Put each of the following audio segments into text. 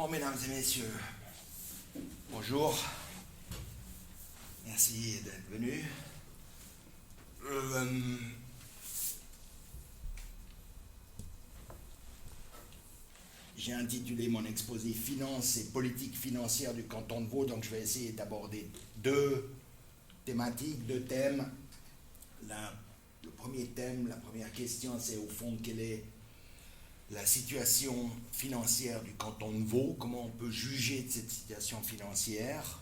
Bon, mesdames et messieurs, bonjour. Merci d'être venus. J'ai intitulé mon exposé Finances et politique financière du canton de Vaud, donc je vais essayer d'aborder deux thématiques, deux thèmes. Le premier thème, la première question, c'est au fond quelle est la situation financière du canton de Vaud, comment on peut juger de cette situation financière.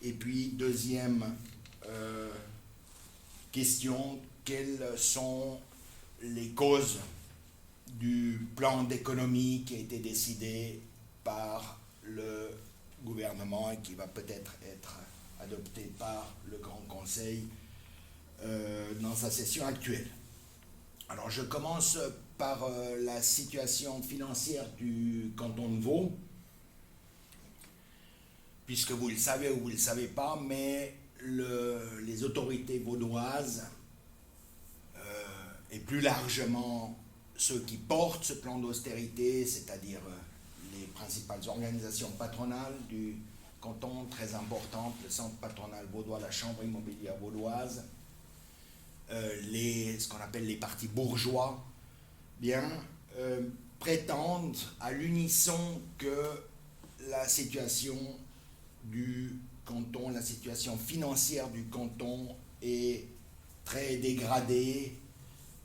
Et puis, deuxième question, quelles sont les causes du plan d'économie qui a été décidé par le gouvernement et qui va peut-être être adopté par le Grand Conseil dans sa session actuelle. Alors, je commence par la situation financière du canton de Vaud, puisque vous le savez ou vous ne le savez pas, mais les autorités vaudoises, et plus largement ceux qui portent ce plan d'austérité, c'est-à-dire les principales organisations patronales du canton, très importantes, le Centre patronal vaudois, la Chambre immobilière vaudoise, ce qu'on appelle les partis bourgeois, prétendent à l'unisson que la situation du canton, la situation financière du canton est très dégradée,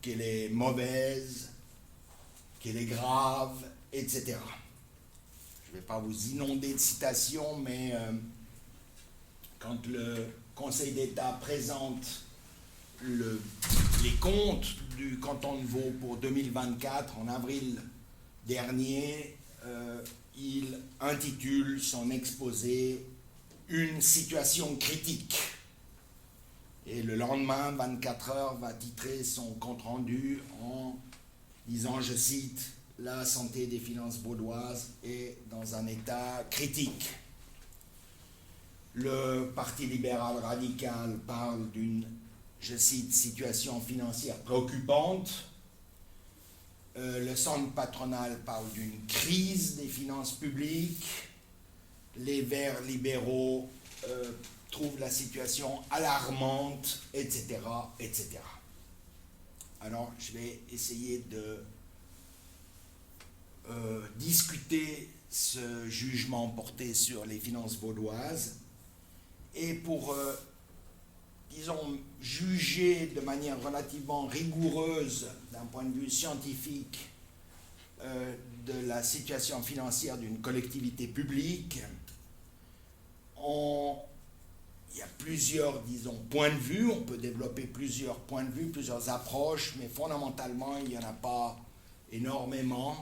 qu'elle est mauvaise, qu'elle est grave, etc. Je ne vais pas vous inonder de citations, mais quand le Conseil d'État présente les comptes du canton de Vaud pour 2024, en avril dernier, il intitule son exposé « Une situation critique ». Et le lendemain, 24 heures, va titrer son compte-rendu en disant, je cite, « La santé des finances vaudoises est dans un état critique ». Le Parti libéral radical parle d'une, je cite, situation financière préoccupante. Le centre patronal parle d'une crise des finances publiques. Les Verts libéraux trouvent la situation alarmante, etc., etc. Alors, je vais essayer de discuter ce jugement porté sur les finances vaudoises et pour disons, juger de manière relativement rigoureuse, d'un point de vue scientifique, de la situation financière d'une collectivité publique, il y a plusieurs, disons, points de vue, on peut développer plusieurs points de vue, plusieurs approches, mais fondamentalement, il n'y en a pas énormément,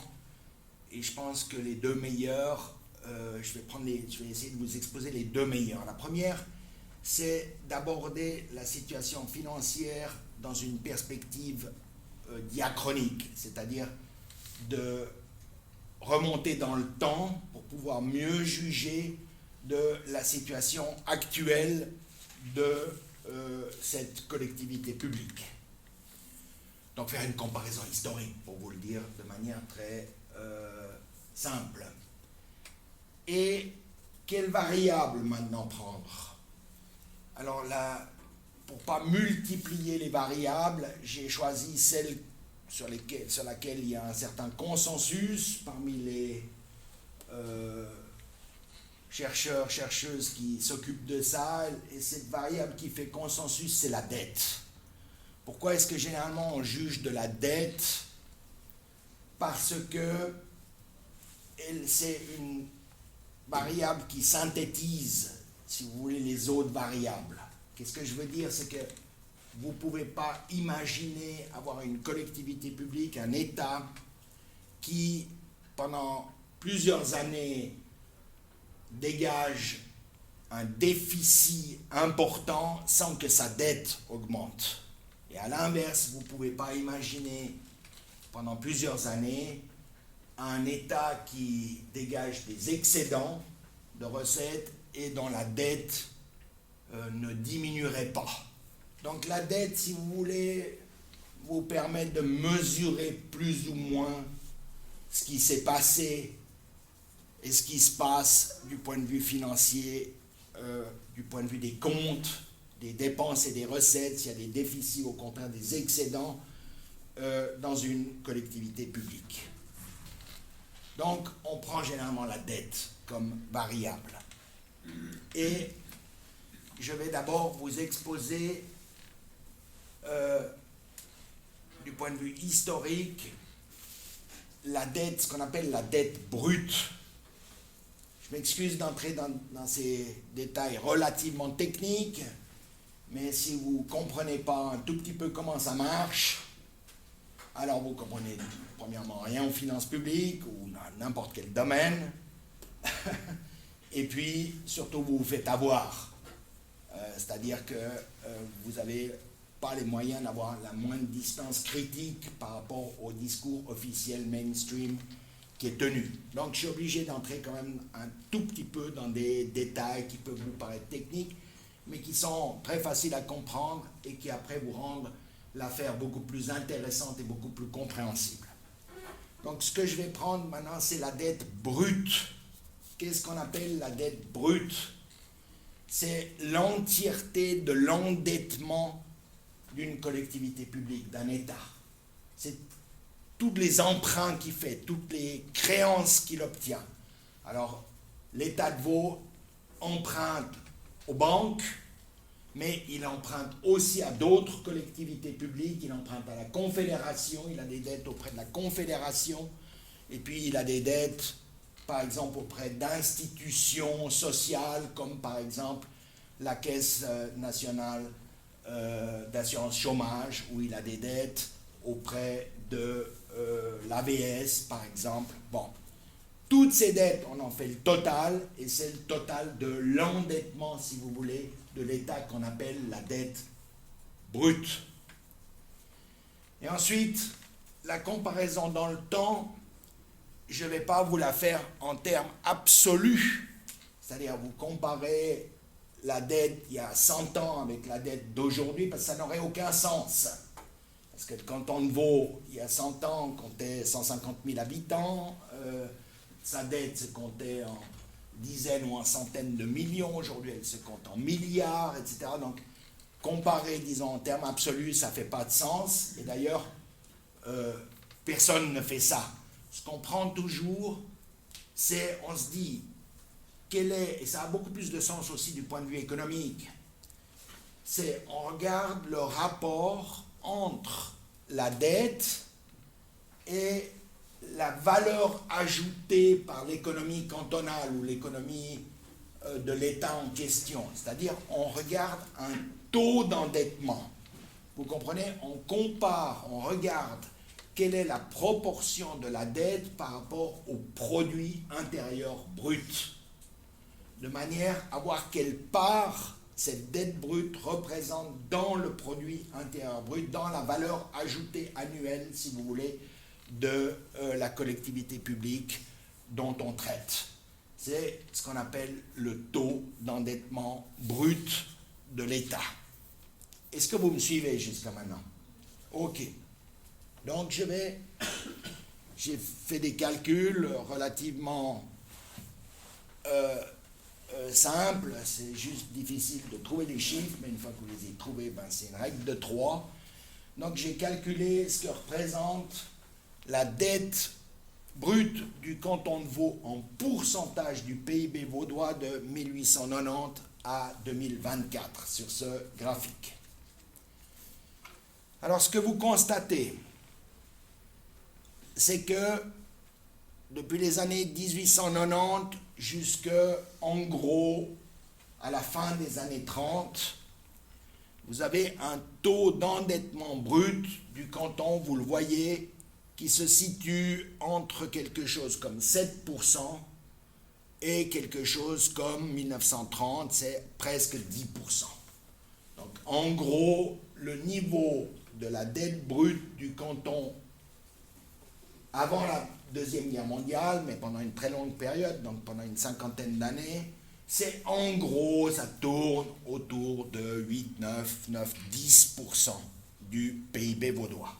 et je pense que les deux meilleurs, je vais essayer de vous exposer les deux meilleurs. La première, c'est d'aborder la situation financière dans une perspective diachronique, c'est-à-dire de remonter dans le temps pour pouvoir mieux juger de la situation actuelle de cette collectivité publique. Donc faire une comparaison historique, pour vous le dire de manière très simple. Et quelles variables maintenant prendre ? Alors là, pour ne pas multiplier les variables, j'ai choisi celle sur laquelle il y a un certain consensus parmi les chercheurs, chercheuses qui s'occupent de ça, et cette variable qui fait consensus, c'est la dette. Pourquoi est-ce que généralement on juge de la dette ? Parce que c'est une variable qui synthétise, si vous voulez, les autres variables. Qu'est-ce que je veux dire? C'est que vous ne pouvez pas imaginer avoir une collectivité publique, un État, qui, pendant plusieurs années, dégage un déficit important sans que sa dette augmente. Et à l'inverse, vous ne pouvez pas imaginer, pendant plusieurs années, un État qui dégage des excédents de recettes et dont la dette ne diminuerait pas. Donc la dette, si vous voulez, vous permet de mesurer plus ou moins ce qui s'est passé et ce qui se passe du point de vue financier, du point de vue des comptes, des dépenses et des recettes, s'il y a des déficits, au contraire des excédents dans une collectivité publique. Donc, on prend généralement la dette comme variable. Et je vais d'abord vous exposer, du point de vue historique, la dette, ce qu'on appelle la dette brute. Je m'excuse d'entrer dans ces détails relativement techniques, mais si vous ne comprenez pas un tout petit peu comment ça marche, alors vous comprenez premièrement rien aux finances publiques ou dans n'importe quel domaine, et puis surtout vous vous faites avoir. C'est-à-dire que vous n'avez pas les moyens d'avoir la moindre distance critique par rapport au discours officiel mainstream qui est tenu. Donc je suis obligé d'entrer quand même un tout petit peu dans des détails qui peuvent vous paraître techniques, mais qui sont très faciles à comprendre et qui après vous rendent l'affaire beaucoup plus intéressante et beaucoup plus compréhensible. Donc ce que je vais prendre maintenant, c'est la dette brute. Qu'est-ce qu'on appelle la dette brute? C'est l'entièreté de l'endettement d'une collectivité publique, d'un État. C'est tous les emprunts qu'il fait, toutes les créances qu'il obtient. Alors, l'État de Vaud emprunte aux banques, mais il emprunte aussi à d'autres collectivités publiques, il emprunte à la Confédération, il a des dettes auprès de la Confédération, et puis il a des dettes, par exemple, auprès d'institutions sociales, comme par exemple la Caisse nationale d'assurance chômage, où il a des dettes auprès de l'AVS, par exemple. Bon, toutes ces dettes, on en fait le total, et c'est le total de l'endettement, si vous voulez, de l'État qu'on appelle la dette brute. Et ensuite, la comparaison dans le temps, je ne vais pas vous la faire en termes absolus, c'est-à-dire vous comparez la dette il y a 100 ans avec la dette d'aujourd'hui, parce que ça n'aurait aucun sens. Parce que le canton de Vaud, il y a 100 ans, comptait 150 000 habitants, sa dette se comptait en dizaines ou en centaines de millions, aujourd'hui elle se compte en milliards, etc. Donc, comparer, disons, en termes absolus, ça ne fait pas de sens, et d'ailleurs, personne ne fait ça. Ce qu'on prend toujours, c'est, on se dit, quel est, et ça a beaucoup plus de sens aussi du point de vue économique, c'est, on regarde le rapport entre la dette et la valeur ajoutée par l'économie cantonale ou l'économie de l'État en question. C'est-à-dire, on regarde un taux d'endettement. Vous comprenez? On compare, on regarde quelle est la proportion de la dette par rapport au produit intérieur brut, de manière à voir quelle part cette dette brute représente dans le produit intérieur brut, dans la valeur ajoutée annuelle, si vous voulez, de la collectivité publique dont on traite. C'est ce qu'on appelle le taux d'endettement brut de l'État. Est-ce que vous me suivez jusqu'à maintenant? Ok. Donc j'ai fait des calculs relativement simples, c'est juste difficile de trouver les chiffres, mais une fois que vous les avez trouvés, ben c'est une règle de 3. Donc j'ai calculé ce que représente la dette brute du canton de Vaud en pourcentage du PIB vaudois de 1890 à 2024 sur ce graphique. Alors ce que vous constatez, c'est que depuis les années 1890 jusqu'en gros à la fin des années 30, vous avez un taux d'endettement brut du canton, vous le voyez, qui se situe entre quelque chose comme 7% et quelque chose comme 1930, c'est presque 10%. Donc en gros, le niveau de la dette brute du canton avant la Deuxième Guerre mondiale, mais pendant une très longue période, donc pendant une cinquantaine d'années, c'est en gros, ça tourne autour de 8, 9, 10% du PIB vaudois.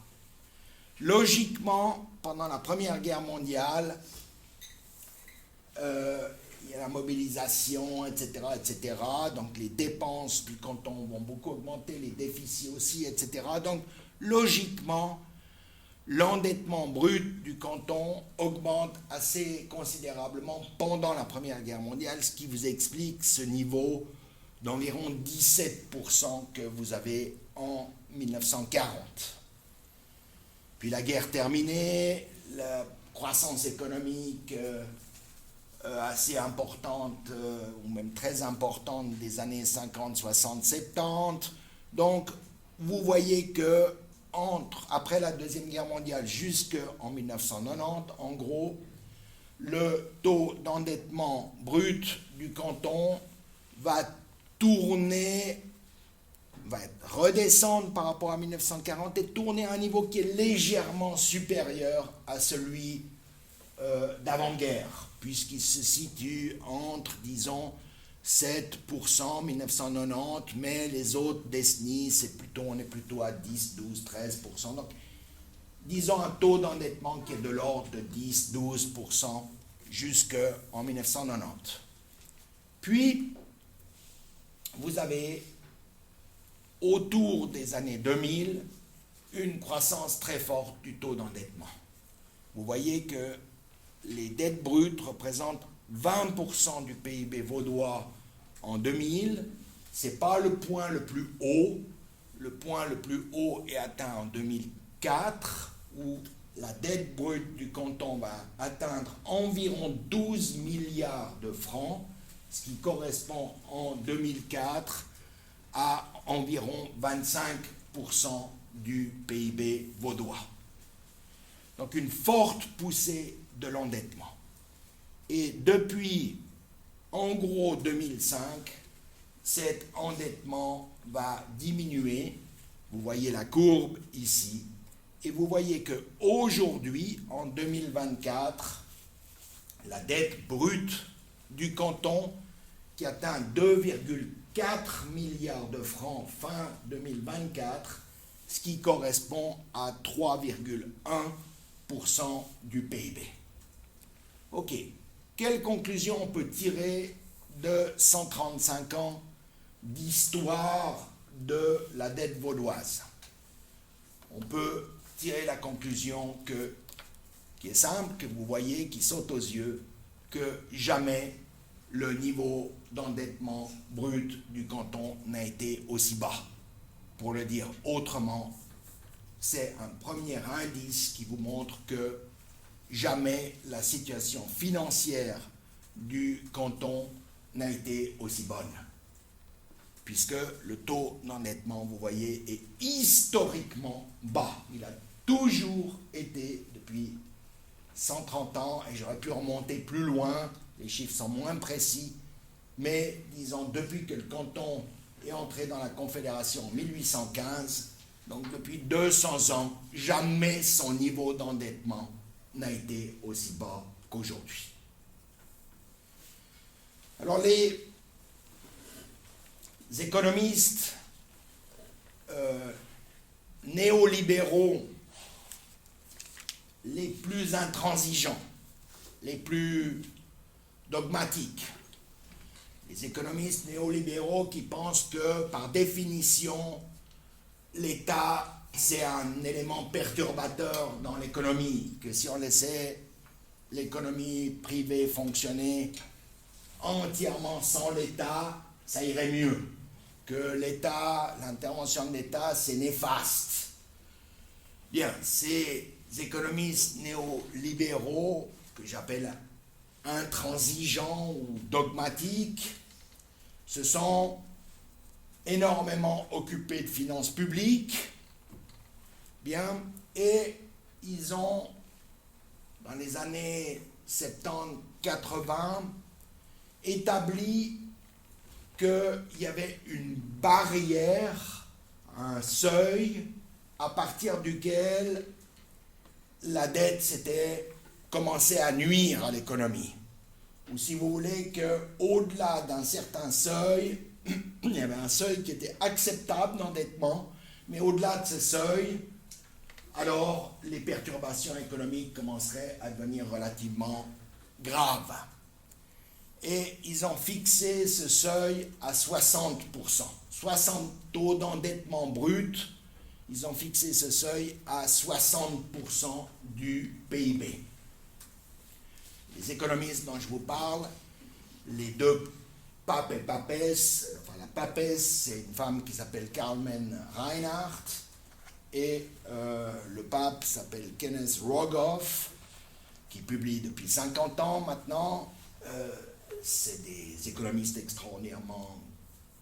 Logiquement, pendant la Première Guerre mondiale, il y a la mobilisation, etc., etc. Donc les dépenses du canton vont beaucoup augmenter, les déficits aussi, etc. Donc logiquement, l'endettement brut du canton augmente assez considérablement pendant la Première Guerre mondiale, ce qui vous explique ce niveau d'environ 17% que vous avez en 1940. Puis la guerre terminée, la croissance économique assez importante, ou même très importante des années 50, 60, 70. Donc, vous voyez que après la Deuxième Guerre mondiale jusqu'en 1990, en gros, le taux d'endettement brut du canton va redescendre par rapport à 1940 et tourner à un niveau qui est légèrement supérieur à celui d'avant-guerre, puisqu'il se situe entre, disons, 7% en 1990, mais les autres décennies, on est plutôt à 10, 12, 13%. Donc, disons un taux d'endettement qui est de l'ordre de 10, 12% jusqu'en 1990. Puis, vous avez, autour des années 2000, une croissance très forte du taux d'endettement. Vous voyez que les dettes brutes représentent 20% du PIB vaudois en 2000. Ce n'est pas le point le plus haut. Le point le plus haut est atteint en 2004, où la dette brute du canton va atteindre environ 12 milliards de francs, ce qui correspond en 2004 à environ 25% du PIB vaudois. Donc une forte poussée de l'endettement. Et depuis, en gros, 2005, cet endettement va diminuer. Vous voyez la courbe ici. Et vous voyez qu'aujourd'hui, en 2024, la dette brute du canton, qui atteint 2,4 milliards de francs fin 2024, ce qui correspond à 3,1% du PIB. Ok, quelle conclusion on peut tirer de 135 ans d'histoire de la dette vaudoise? On peut tirer la conclusion qui est simple, que vous voyez, qui saute aux yeux, que jamais le niveau d'endettement brut du canton n'a été aussi bas. Pour le dire autrement, c'est un premier indice qui vous montre que jamais la situation financière du canton n'a été aussi bonne, puisque le taux d'endettement, vous voyez, est historiquement bas. Il a toujours été depuis 130 ans, et j'aurais pu remonter plus loin, les chiffres sont moins précis, mais disons depuis que le canton est entré dans la Confédération en 1815, donc depuis 200 ans, jamais son niveau d'endettement n'a été aussi bas qu'aujourd'hui. Alors les économistes néolibéraux les plus intransigeants, les plus dogmatiques, les économistes néolibéraux qui pensent que par définition l'État c'est un élément perturbateur dans l'économie, que si on laissait l'économie privée fonctionner entièrement sans l'État, ça irait mieux. Que l'État, l'intervention de l'État, c'est néfaste. Bien, ces économistes néolibéraux, que j'appelle intransigeants ou dogmatiques, se sont énormément occupés de finances publiques, bien, et ils ont, dans les années 70-80, établi qu'il y avait une barrière, un seuil, à partir duquel la dette s'était commencé à nuire à l'économie. Ou si vous voulez qu'au-delà d'un certain seuil, il y avait un seuil qui était acceptable d'endettement, mais au-delà de ce seuil, alors les perturbations économiques commenceraient à devenir relativement graves. et ils ont fixé ce seuil à 60%. 60 taux d'endettement brut, ils ont fixé ce seuil à 60% du PIB. Les économistes dont je vous parle, les deux papes et papesses, enfin la papesse, c'est une femme qui s'appelle Carmen Reinhardt, et le pape s'appelle Kenneth Rogoff, qui publie depuis 50 ans maintenant. C'est des économistes extraordinairement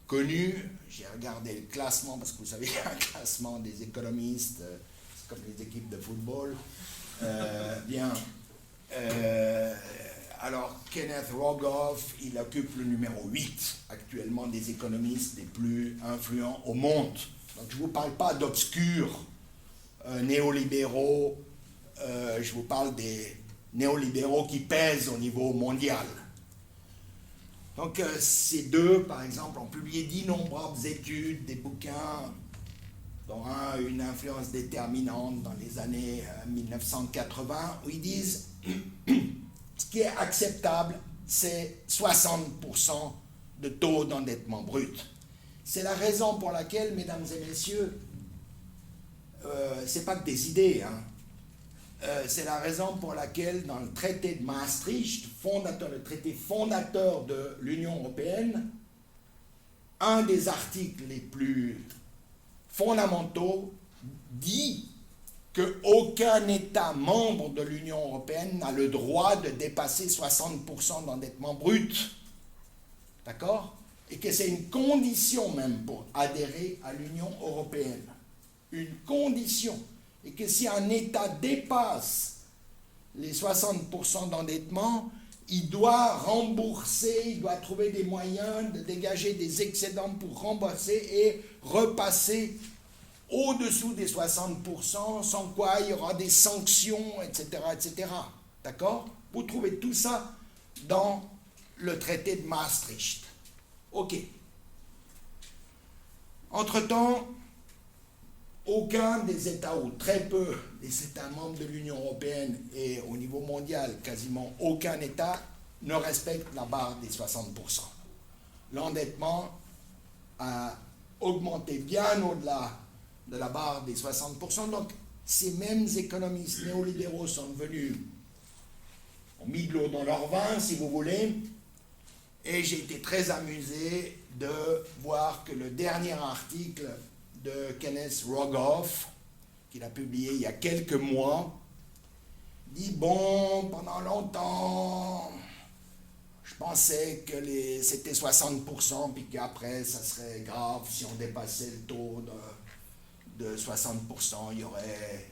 connus. J'ai regardé le classement, parce que vous savez, il y a un classement des économistes, c'est comme les équipes de football. Alors, Kenneth Rogoff, il occupe le numéro 8 actuellement des économistes les plus influents au monde. Donc, je ne vous parle pas d'obscurs néolibéraux, je vous parle des néolibéraux qui pèsent au niveau mondial. Donc, ces deux, par exemple, ont publié d'innombrables études, des bouquins, dont un a eu une influence déterminante dans les années 1980, où ils disent ce qui est acceptable, c'est 60% de taux d'endettement brut. C'est la raison pour laquelle, mesdames et messieurs, c'est pas que des idées, hein. C'est la raison pour laquelle, dans le traité de Maastricht, le traité fondateur de l'Union européenne, un des articles les plus fondamentaux dit qu'aucun État membre de l'Union européenne n'a le droit de dépasser 60% d'endettement brut. D'accord? Et que c'est une condition même pour adhérer à l'Union européenne. Une condition. Et que si un État dépasse les 60% d'endettement, il doit rembourser, il doit trouver des moyens de dégager des excédents pour rembourser et repasser au-dessous des 60%, sans quoi il y aura des sanctions, etc., etc. D'accord? Vous trouvez tout ça dans le traité de Maastricht. OK. Entre-temps, aucun des États, ou très peu des États membres de l'Union européenne et au niveau mondial, quasiment aucun État ne respecte la barre des 60%. L'endettement a augmenté bien au-delà de la barre des 60%. Donc, ces mêmes économistes néolibéraux sont devenus, ont mis de l'eau dans leur vin, si vous voulez, et j'ai été très amusé de voir que le dernier article de Kenneth Rogoff, qu'il a publié il y a quelques mois, dit, bon, pendant longtemps, je pensais que c'était 60%, puis qu'après, ça serait grave si on dépassait le taux de 60%, il y aurait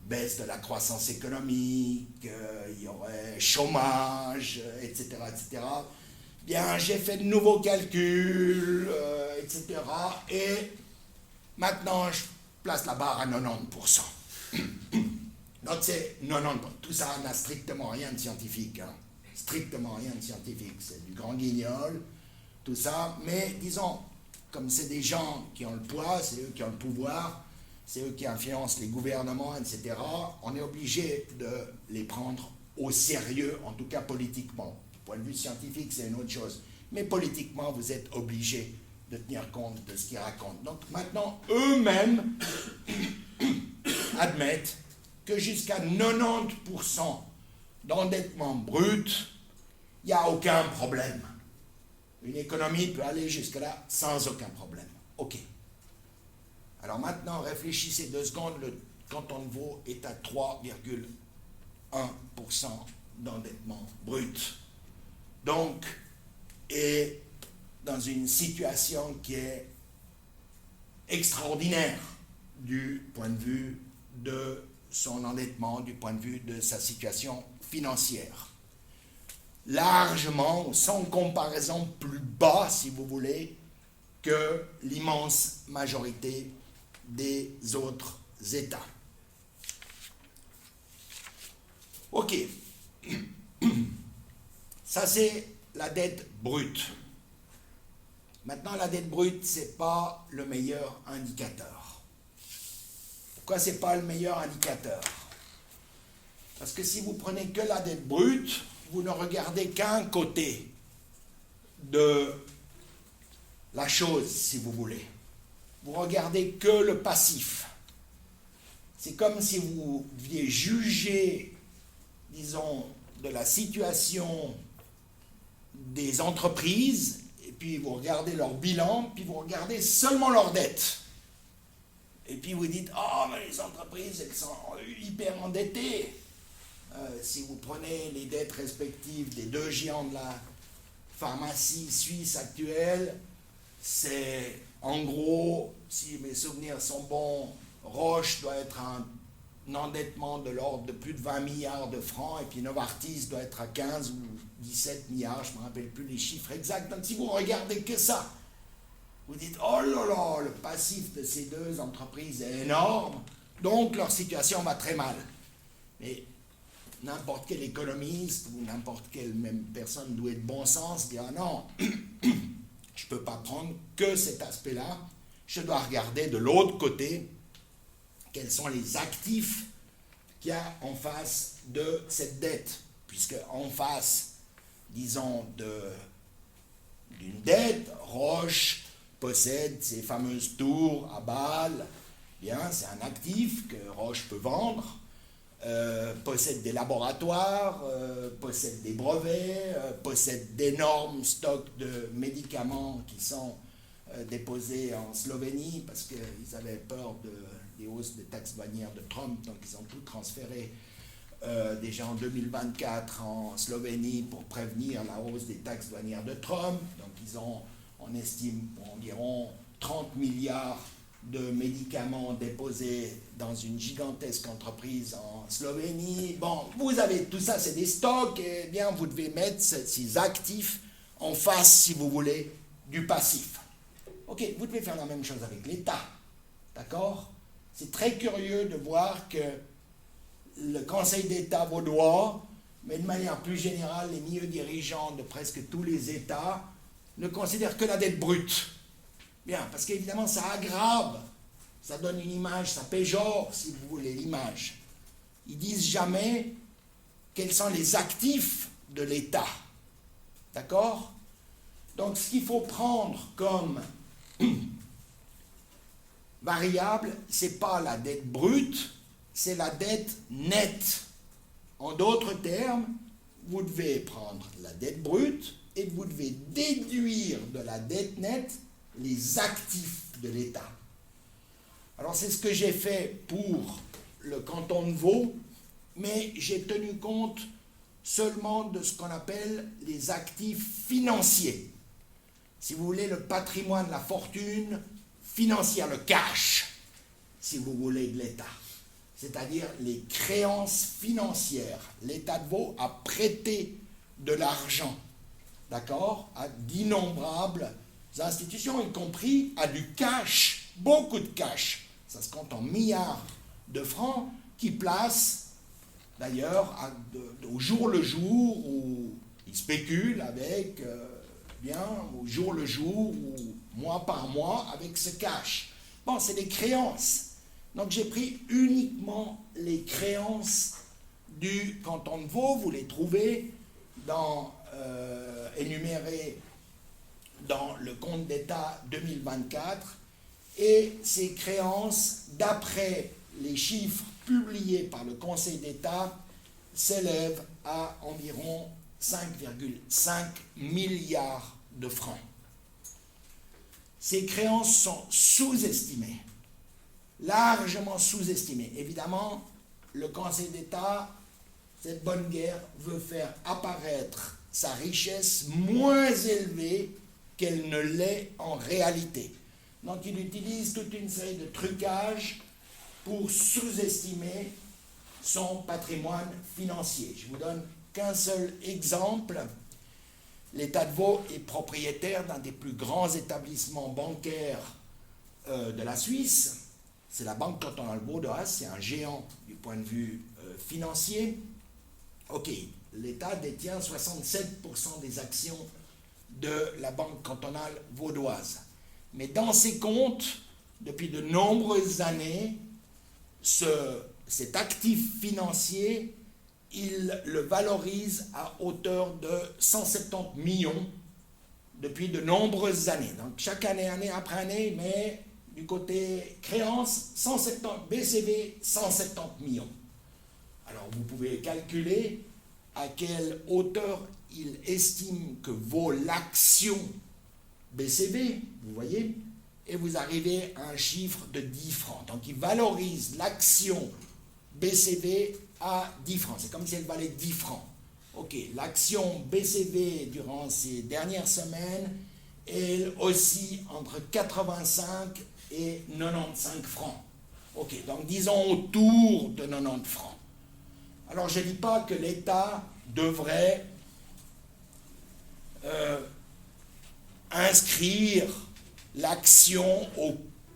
baisse de la croissance économique, il y aurait chômage, etc., etc. Bien, j'ai fait de nouveaux calculs, etc., et maintenant, je place la barre à 90%. Donc, c'est 90%. Tout ça n'a strictement rien de scientifique. Hein. Strictement rien de scientifique. C'est du grand guignol, tout ça. Mais, disons, comme c'est des gens qui ont le poids, c'est eux qui ont le pouvoir, c'est eux qui influencent les gouvernements, etc., on est obligé de les prendre au sérieux, en tout cas politiquement. Du point de vue scientifique, c'est une autre chose. Mais politiquement, vous êtes obligé de tenir compte de ce qu'ils racontent. Donc maintenant, eux-mêmes admettent que jusqu'à 90% d'endettement brut, il n'y a aucun problème. Une économie peut aller jusque-là sans aucun problème. OK. Alors maintenant, réfléchissez 2 secondes, le canton de Vaud est à 3,1% d'endettement brut. Donc, et dans une situation qui est extraordinaire du point de vue de son endettement, du point de vue de sa situation financière. Largement, sans comparaison, plus bas, si vous voulez, que l'immense majorité des autres États. OK. Ça, c'est la dette brute. Maintenant, la dette brute, ce n'est pas le meilleur indicateur. Pourquoi ce n'est pas le meilleur indicateur? Parce que si vous prenez que la dette brute, vous ne regardez qu'un côté de la chose, si vous voulez. Vous regardez que le passif. C'est comme si vous deviez juger, disons, de la situation des entreprises, et puis vous regardez leur bilan, puis vous regardez seulement leurs dettes. Et puis vous dites, oh, mais les entreprises, elles sont hyper endettées. Si vous prenez les dettes respectives des deux géants de la pharmacie suisse actuelle, c'est en gros, si mes souvenirs sont bons, Roche doit être un endettement de l'ordre de plus de 20 milliards de francs, et puis Novartis doit être à 15 ou 17 milliards, je ne me rappelle plus les chiffres exacts. Donc si vous regardez que ça, vous dites, oh là là, le passif de ces deux entreprises est énorme, donc leur situation va très mal. Mais n'importe quel économiste ou n'importe quelle même personne douée de bon sens dira non, je ne peux pas prendre que cet aspect-là, je dois regarder de l'autre côté quels sont les actifs qu'il y a en face de cette dette, puisque en face, disons, d'une dette, Roche possède ces fameuses tours à Bâle, bien, c'est un actif que Roche peut vendre, possède des laboratoires, possède des brevets, possède d'énormes stocks de médicaments qui sont déposés en Slovénie parce qu'ils avaient peur des hausses des taxes douanières de Trump, donc ils ont tout transféré déjà en 2024 en Slovénie pour prévenir la hausse des taxes douanières de Trump. Donc ils ont, on estime, pour environ 30 milliards de médicaments déposés dans une gigantesque entreprise en Slovénie. Bon, vous avez tout ça, c'est des stocks, et bien vous devez mettre ces actifs en face, si vous voulez, du passif. Ok, vous devez faire la même chose avec l'État, d'accord? C'est très curieux de voir que le Conseil d'État vaudois, mais de manière plus générale, les milieux dirigeants de presque tous les États ne considèrent que la dette brute. Bien, parce qu'évidemment, ça aggrave, ça donne une image, ça péjore, si vous voulez, l'image. Ils disent jamais quels sont les actifs de l'État. D'accord? Donc, ce qu'il faut prendre comme variable, ce n'est pas la dette brute, c'est la dette nette. En d'autres termes, vous devez prendre la dette brute et vous devez déduire de la dette nette les actifs de l'État. Alors c'est ce que j'ai fait pour le canton de Vaud, mais j'ai tenu compte seulement de ce qu'on appelle les actifs financiers. Si vous voulez, le patrimoine, la fortune financière, le cash, si vous voulez, de l'État. C'est-à-dire les créances financières. L'État de Vaud a prêté de l'argent, d'accord, à d'innombrables institutions, y compris à du cash, beaucoup de cash. Ça se compte en milliards de francs qui placent, d'ailleurs, au jour le jour, où ils spéculent avec, au jour le jour, ou mois par mois, avec ce cash. Bon, c'est des créances. Donc j'ai pris uniquement les créances du canton de Vaud, vous les trouvez énumérées dans le compte d'État 2024, et ces créances, d'après les chiffres publiés par le Conseil d'État, s'élèvent à environ 5,5 milliards de francs. Ces créances sont sous-estimées, largement sous-estimées. Évidemment, le Conseil d'État, cette bonne guerre, veut faire apparaître sa richesse moins élevée qu'elle ne l'est en réalité. Donc il utilise toute une série de trucages pour sous-estimer son patrimoine financier. Je vous donne qu'un seul exemple. L'État de Vaud est propriétaire d'un des plus grands établissements bancaires de la Suisse. C'est la Banque cantonale vaudoise, c'est un géant du point de vue financier. Ok, l'État détient 67% des actions de la Banque cantonale vaudoise. Mais dans ses comptes, depuis de nombreuses années, cet actif financier, il le valorise à hauteur de 170 millions depuis de nombreuses années. Donc chaque année, année après année, mais du côté créance, 170, BCV, 170 millions. Alors vous pouvez calculer à quelle hauteur il estime que vaut l'action BCV, vous voyez, et vous arrivez à un chiffre de 10 francs. Donc il valorise l'action BCV à 10 francs. C'est comme si elle valait 10 francs. Ok, l'action BCV durant ces dernières semaines, elle oscille entre 85 et 95 francs. Ok, donc disons autour de 90 francs. Alors je ne dis pas que l'État devrait inscrire l'action au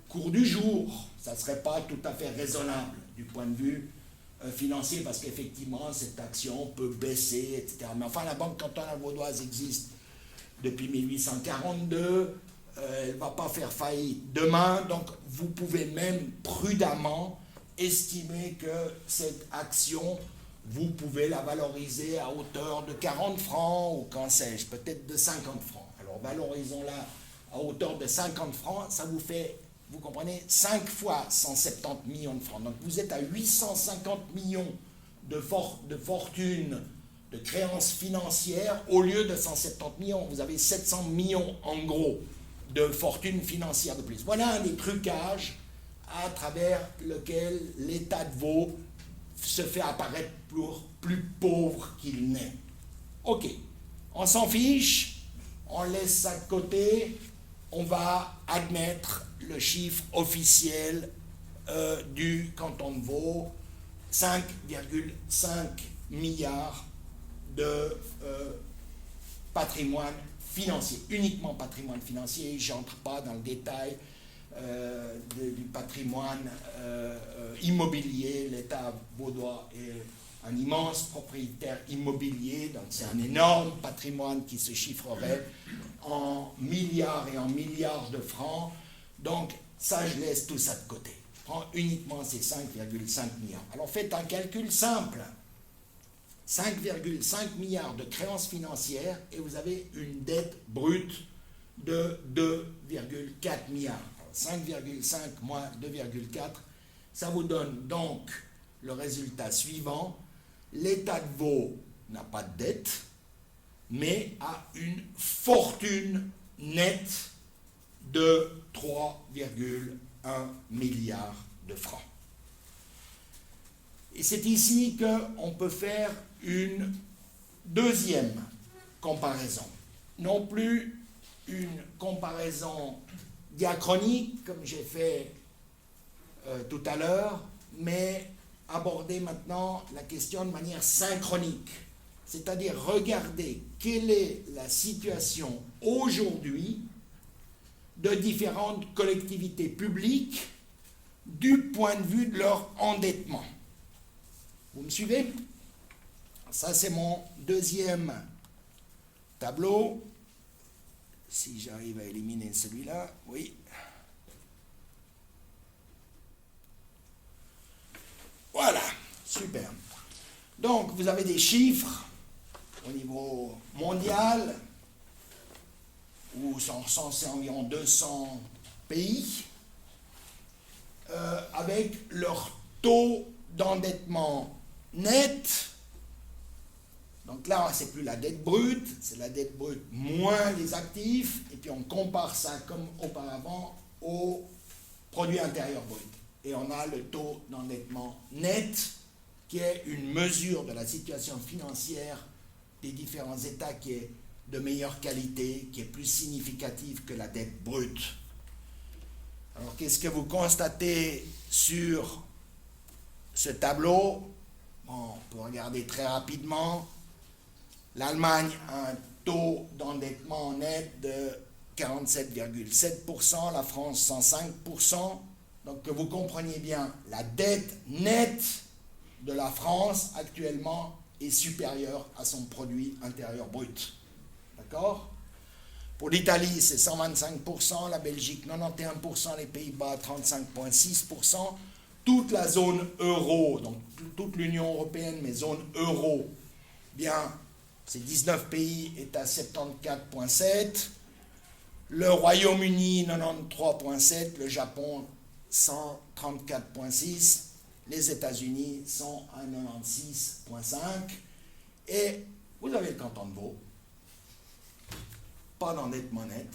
cours du jour. Ça ne serait pas tout à fait raisonnable du point de vue financier, parce qu'effectivement, cette action peut baisser, etc. Mais enfin, la Banque cantonale vaudoise existe depuis 1842, elle ne va pas faire faillite demain, donc vous pouvez même prudemment estimer que cette action, vous pouvez la valoriser à hauteur de 40 francs, ou qu'en sais-je, peut-être de 50 francs. Alors valorisons-la à hauteur de 50 francs, ça vous fait, vous comprenez, 5 fois 170 millions de francs. Donc vous êtes à 850 millions de fortune, de créances financières, au lieu de 170 millions. Vous avez 700 millions en gros de fortune financière de plus. Voilà un des trucages à travers lequel l'État de Vaud se fait apparaître plus pauvre qu'il n'est. Ok, on s'en fiche, on laisse ça de côté, on va admettre le chiffre officiel du canton de Vaud, 5,5 milliards de patrimoine financier, uniquement patrimoine financier. Je n'entre pas dans le détail du patrimoine immobilier. L'État vaudois est un immense propriétaire immobilier, donc c'est un énorme patrimoine qui se chiffrerait en milliards et en milliards de francs. Donc ça, je laisse tout ça de côté. Je prends uniquement ces 5,5 milliards. Alors faites un calcul simple. 5,5 milliards de créances financières et vous avez une dette brute de 2,4 milliards. 5,5 moins 2,4, ça vous donne donc le résultat suivant. L'État de Vaud n'a pas de dette, mais a une fortune nette de 3,1 milliards de francs. Et c'est ici qu'on peut faire une deuxième comparaison. Non plus une comparaison diachronique, comme j'ai fait tout à l'heure, mais aborder maintenant la question de manière synchronique. C'est-à-dire regarder quelle est la situation aujourd'hui de différentes collectivités publiques du point de vue de leur endettement. Vous me suivez? Ça, c'est mon deuxième tableau. Si j'arrive à éliminer celui-là, oui. Voilà, super. Donc, vous avez des chiffres au niveau mondial, où sont recensés environ 200 pays, avec leur taux d'endettement net. Donc là, c'est plus la dette brute, c'est la dette brute moins les actifs, et puis on compare ça comme auparavant au produit intérieur brut. Et on a le taux d'endettement net, qui est une mesure de la situation financière des différents États qui est de meilleure qualité, qui est plus significative que la dette brute. Alors, qu'est-ce que vous constatez sur ce tableau? Bon, on peut regarder très rapidement. L'Allemagne a un taux d'endettement net de 47,7%, la France 105%. Donc que vous compreniez bien, la dette nette de la France actuellement est supérieure à son produit intérieur brut. D'accord? Pour l'Italie, c'est 125%, la Belgique 91%, les Pays-Bas 35,6%. Toute la zone euro, donc toute l'Union européenne, mais zone euro, bien, ces 19 pays est à 74,7%. Le Royaume-Uni, 93,7, le Japon, 134,6, les États-Unis sont à 96,5, et vous avez le canton de Vaud, pas d'endettement net,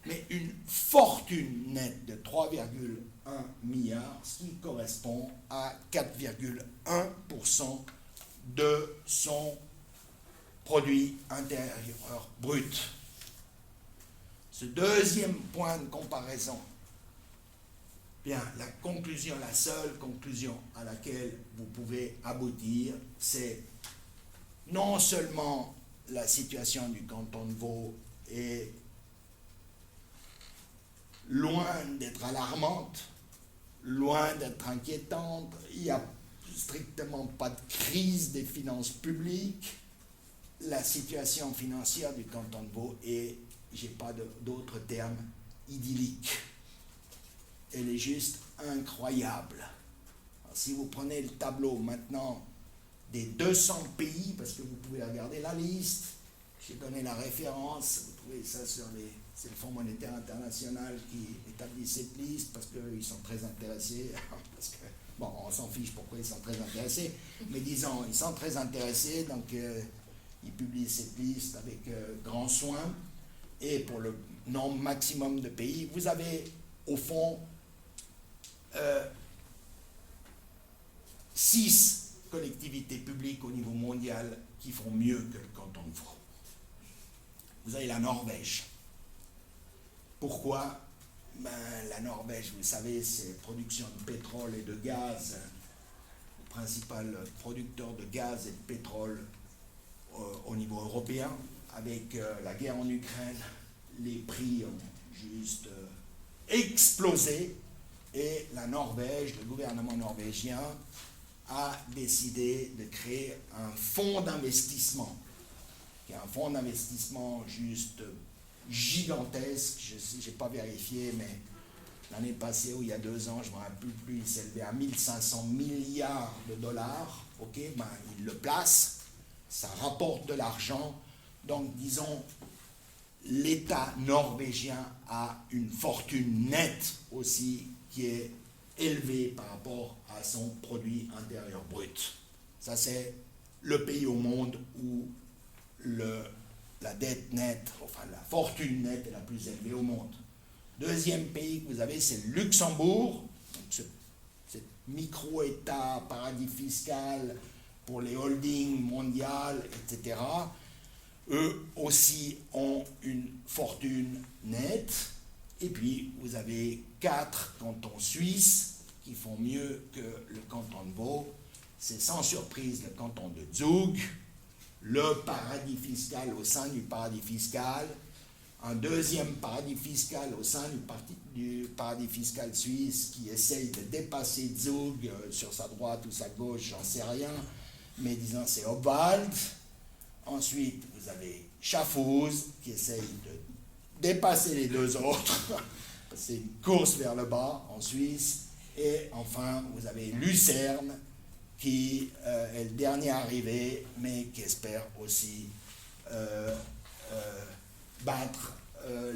mais une fortune nette de 3,1 milliards, ce qui correspond à 4,1% de son produit intérieur brut. Ce deuxième point de comparaison, bien, la conclusion, la seule conclusion à laquelle vous pouvez aboutir, c'est non seulement la situation du canton de Vaud est loin d'être alarmante, loin d'être inquiétante, il n'y a strictement pas de crise des finances publiques, la situation financière du canton de Vaud est, j'ai pas d'autre terme, idyllique. Elle est juste incroyable. Alors, si vous prenez le tableau maintenant des 200 pays, parce que vous pouvez regarder la liste, j'ai donné la référence, vous trouvez ça sur c'est le Fonds monétaire international qui établit cette liste, parce qu'ils sont très intéressés, parce que, bon, on s'en fiche pourquoi ils sont très intéressés, mais disons, ils sont très intéressés, donc ils publient cette liste avec grand soin, et pour le nombre maximum de pays, vous avez au fond 6 collectivités publiques au niveau mondial qui font mieux que le canton de Vaud. Vous avez la Norvège. Pourquoi? Ben, la Norvège, vous savez, c'est production de pétrole et de gaz, le principal producteur de gaz et de pétrole au niveau européen. Avec la guerre en Ukraine, les prix ont juste explosé, et la Norvège, le gouvernement norvégien, a décidé de créer un fonds d'investissement, qui est un fonds d'investissement juste gigantesque. Je n'ai pas vérifié, mais l'année passée ou il y a 2 ans, je ne me rappelle plus, il s'élevait à 1500 milliards de dollars. Ok, ben, il le place, ça rapporte de l'argent. Donc, disons, l'État norvégien a une fortune nette aussi qui est élevée par rapport à son produit intérieur brut. Ça, c'est le pays au monde où la dette nette, enfin la fortune nette est la plus élevée au monde. Deuxième pays que vous avez, c'est le Luxembourg, donc cet micro-État, paradis fiscal pour les holdings mondiales, etc. Eux aussi ont une fortune nette. Et puis, vous avez 4 cantons suisses qui font mieux que le canton de Vaud. C'est sans surprise le canton de Zug, le paradis fiscal au sein du paradis fiscal, un deuxième paradis fiscal au sein du paradis fiscal suisse qui essaye de dépasser Zug sur sa droite ou sa gauche, j'en sais rien, mais disons c'est Obwald. Ensuite, vous avez Schaffhausen qui essaye de dépasser les 2 autres. C'est une course vers le bas en Suisse. Et enfin, vous avez Lucerne qui est le dernier arrivé, mais qui espère aussi battre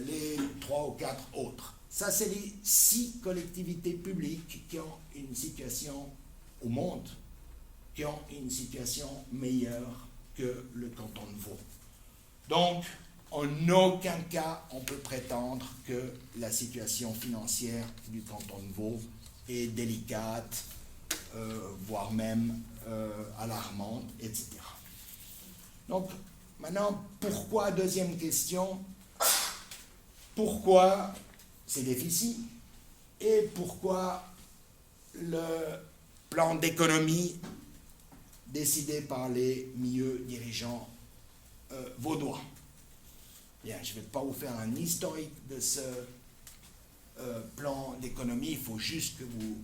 les 3 ou 4 autres. Ça, c'est les 6 collectivités publiques qui ont une situation au monde, qui ont une situation meilleure que le canton de Vaud. Donc, en aucun cas, on peut prétendre que la situation financière du canton de Vaud est délicate, voire même alarmante, etc. Donc, maintenant, pourquoi, deuxième question, pourquoi ces déficits et pourquoi le plan d'économie décidé par les milieux dirigeants vaudois. Bien, je ne vais pas vous faire un historique de ce plan d'économie, il faut juste que vous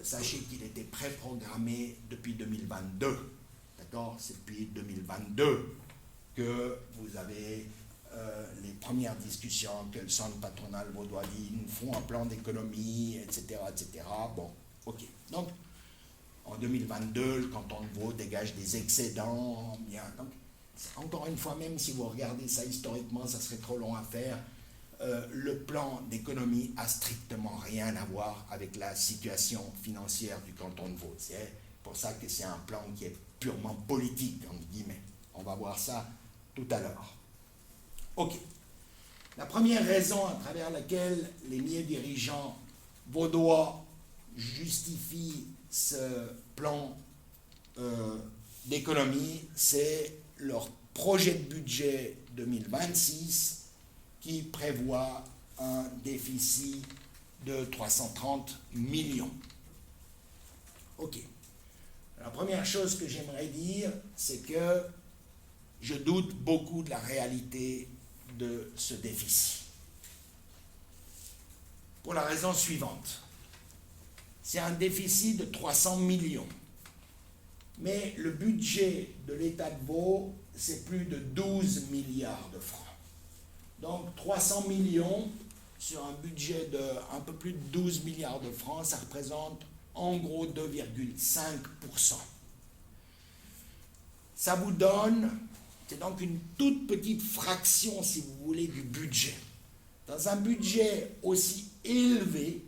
sachiez qu'il était préprogrammé depuis 2022. D'accord? C'est depuis 2022 que vous avez les premières discussions que le centre patronal vaudois dit, nous ferons un plan d'économie, etc., etc. Bon, ok. Donc, en 2022, le canton de Vaud dégage des excédents. Bien. Donc, encore une fois, même si vous regardez ça historiquement, ça serait trop long à faire. le plan d'économie a strictement rien à voir avec la situation financière du canton de Vaud. C'est pour ça que c'est un plan qui est purement politique, entre guillemets. On va voir ça tout à l'heure. Ok. La première raison à travers laquelle les milieux dirigeants vaudois justifient ce plan d'économie, c'est leur projet de budget 2026 qui prévoit un déficit de 330 millions. Ok. La première chose que j'aimerais dire, c'est que je doute beaucoup de la réalité de ce déficit. Pour la raison suivante. C'est un déficit de 300 millions. Mais le budget de l'État de Vaud, c'est plus de 12 milliards de francs. Donc 300 millions sur un budget de un peu plus de 12 milliards de francs, ça représente en gros 2,5%. Ça vous donne, c'est donc une toute petite fraction, si vous voulez, du budget. Dans un budget aussi élevé,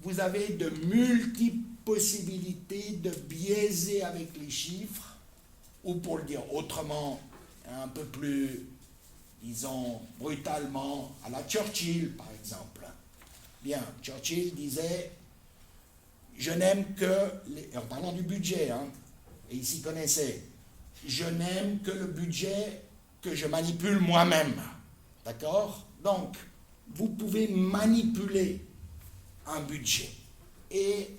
vous avez de multiples possibilités de biaiser avec les chiffres, ou pour le dire autrement, un peu plus, disons, brutalement, à la Churchill, par exemple. Bien, Churchill disait, je n'aime que, en parlant du budget, et il s'y connaissait, je n'aime que le budget que je manipule moi-même. D'accord? Donc, vous pouvez manipuler un budget et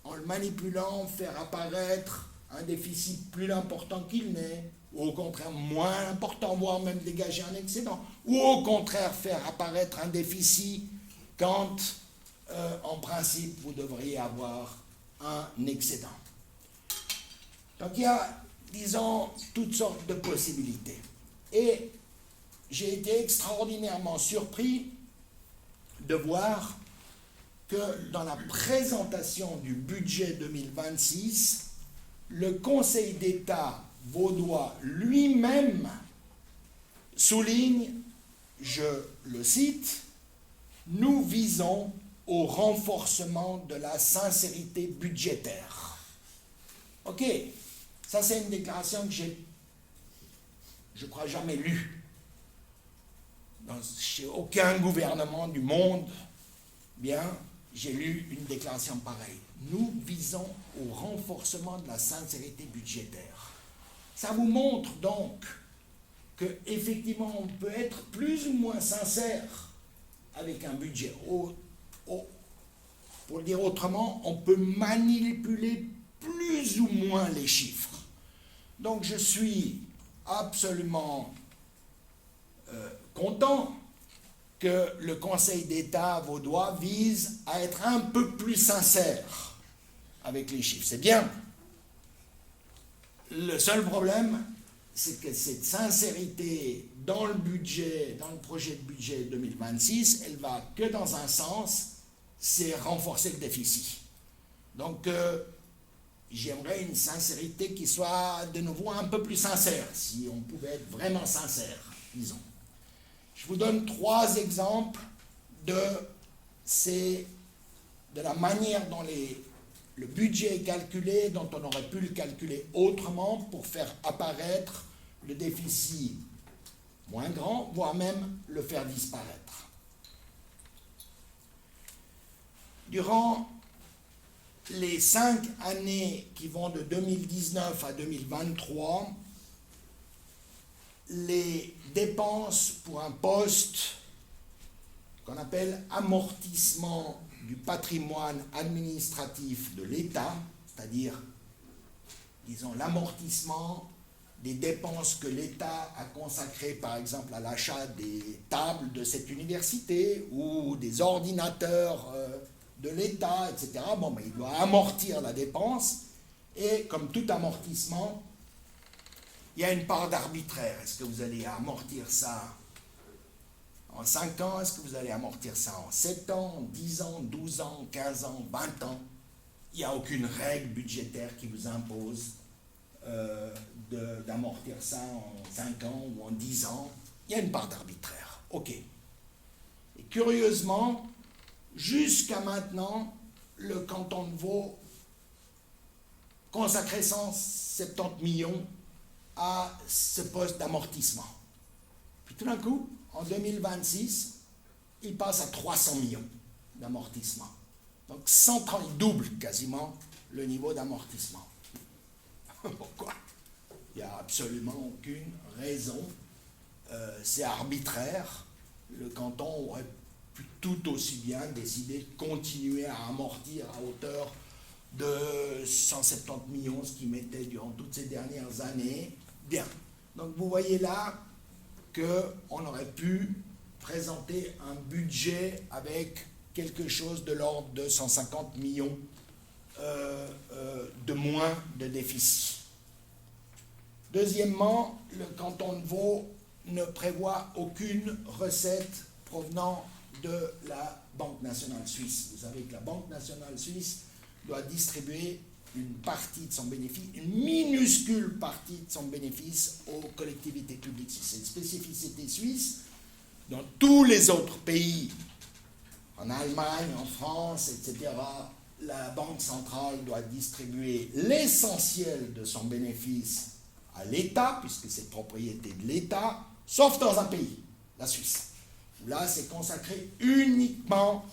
en le manipulant, faire apparaître un déficit plus important qu'il n'est, ou au contraire moins important, voire même dégager un excédent, ou au contraire faire apparaître un déficit quand, en principe, vous devriez avoir un excédent. Donc il y a, disons, toutes sortes de possibilités. Et j'ai été extraordinairement surpris de voir que dans la présentation du budget 2026, le Conseil d'État vaudois lui-même souligne, je le cite, « Nous visons au renforcement de la sincérité budgétaire ». Ok, ça c'est une déclaration que j'ai, je crois, jamais lue chez aucun gouvernement du monde. Bien, j'ai lu une déclaration pareille. Nous visons au renforcement de la sincérité budgétaire. Ça vous montre donc qu'effectivement, on peut être plus ou moins sincère avec un budget. Pour le dire autrement, on peut manipuler plus ou moins les chiffres. Donc je suis absolument content que le Conseil d'État vaudois vise à être un peu plus sincère avec les chiffres. C'est bien. Le seul problème, c'est que cette sincérité dans le budget, dans le projet de budget 2026, elle va que dans un sens, c'est renforcer le déficit. Donc, j'aimerais une sincérité qui soit de nouveau un peu plus sincère, si on pouvait être vraiment sincère, disons. Je vous donne 3 exemples de la manière dont le budget est calculé, dont on aurait pu le calculer autrement pour faire apparaître le déficit moins grand, voire même le faire disparaître. Durant les 5 années qui vont de 2019 à 2023, les dépenses pour un poste qu'on appelle amortissement du patrimoine administratif de l'État, c'est-à-dire, disons, l'amortissement des dépenses que l'État a consacrées, par exemple, à l'achat des tables de cette université ou des ordinateurs de l'État, etc. Bon, mais il doit amortir la dépense et, comme tout amortissement, il y a une part d'arbitraire. Est-ce que vous allez amortir ça en 5 ans? Est-ce que vous allez amortir ça en 7 ans, 10 ans, 12 ans, 15 ans, 20 ans? Il n'y a aucune règle budgétaire qui vous impose d'amortir ça en 5 ans ou en 10 ans. Il y a une part d'arbitraire. OK. curieusement, jusqu'à maintenant, le canton de Vaud consacrait 170 millions à ce poste d'amortissement. Puis tout d'un coup, en 2026, il passe à 300 millions d'amortissement. Donc 130, il double quasiment le niveau d'amortissement. Pourquoi? Il n'y a absolument aucune raison. C'est arbitraire. Le canton aurait pu tout aussi bien décider de continuer à amortir à hauteur de 170 millions, ce qu'il mettait durant toutes ces dernières années. Bien. Donc vous voyez là qu'on aurait pu présenter un budget avec quelque chose de l'ordre de 150 millions de moins de déficit. Deuxièmement, le canton de Vaud ne prévoit aucune recette provenant de la Banque nationale suisse. Vous savez que la Banque nationale suisse doit distribuer une partie de son bénéfice, une minuscule partie de son bénéfice aux collectivités publiques. C'est une spécificité suisse. Dans tous les autres pays, en Allemagne, en France, etc., la Banque centrale doit distribuer l'essentiel de son bénéfice à l'État, puisque c'est propriété de l'État, sauf dans un pays, la Suisse. Là, c'est consacré uniquement,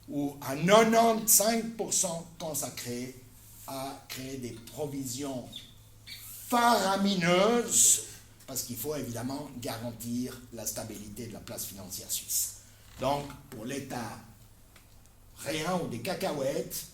ou à 95% consacré à créer des provisions faramineuses, parce qu'il faut évidemment garantir la stabilité de la place financière suisse. Donc, pour l'État, rien ou des cacahuètes,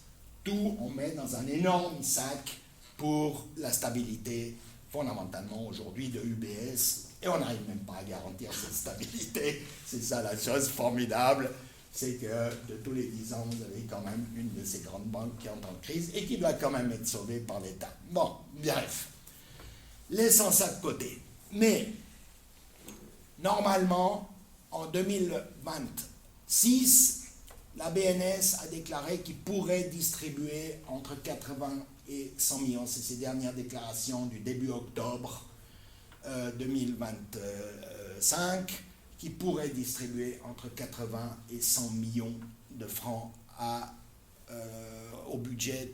tout on met dans un énorme sac pour la stabilité, fondamentalement aujourd'hui, de UBS, et on n'arrive même pas à garantir cette stabilité. C'est ça la chose formidable, c'est que de tous les 10 ans, vous avez quand même une de ces grandes banques qui entre en crise et qui doit quand même être sauvée par l'État. Bon, bref, laissons ça de côté. Mais, normalement, en 2026, la BNS a déclaré qu'il pourrait distribuer entre 80 et 100 millions. C'est ses dernières déclarations du début octobre 2025, qui pourrait distribuer entre 80 et 100 millions de francs au budget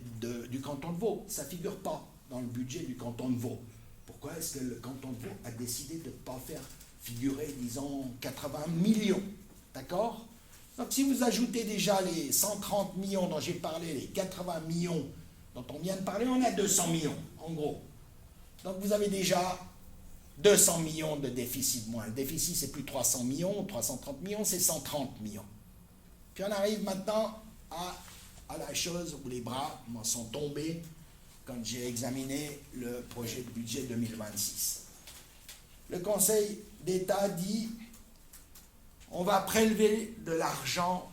du canton de Vaud. Ça ne figure pas dans le budget du canton de Vaud. Pourquoi est-ce que le canton de Vaud a décidé de ne pas faire figurer, disons, 80 millions? D'accord? Donc si vous ajoutez déjà les 130 millions dont j'ai parlé, les 80 millions dont on vient de parler, on a 200 millions, en gros. Donc vous avez déjà 200 millions de déficit de moins. Le déficit, c'est plus 300 millions, 330 millions, c'est 130 millions. Puis on arrive maintenant à la chose où les bras m'en sont tombés quand j'ai examiné le projet de budget 2026. Le Conseil d'État dit on va prélever de l'argent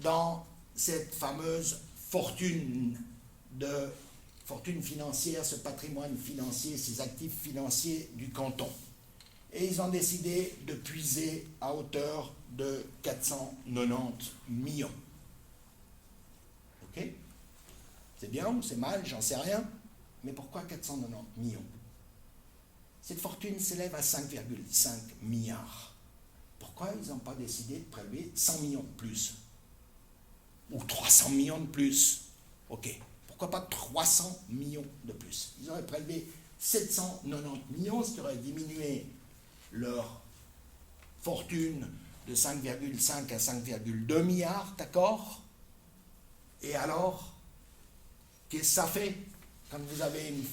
dans cette fameuse fortune financière, ce patrimoine financier, ces actifs financiers du canton. Et ils ont décidé de puiser à hauteur de 490 millions. Ok? C'est bien ou c'est mal, j'en sais rien. Mais pourquoi 490 millions? Cette fortune s'élève à 5,5 milliards. Pourquoi ils n'ont pas décidé de prélever 100 millions de plus? Ou 300 millions de plus? Ok. Pourquoi pas 300 millions de plus? Ils auraient prélevé 790 millions, ce qui aurait diminué leur fortune de 5,5 à 5,2 milliards, d'accord? Et alors, qu'est-ce que ça fait quand vous avez une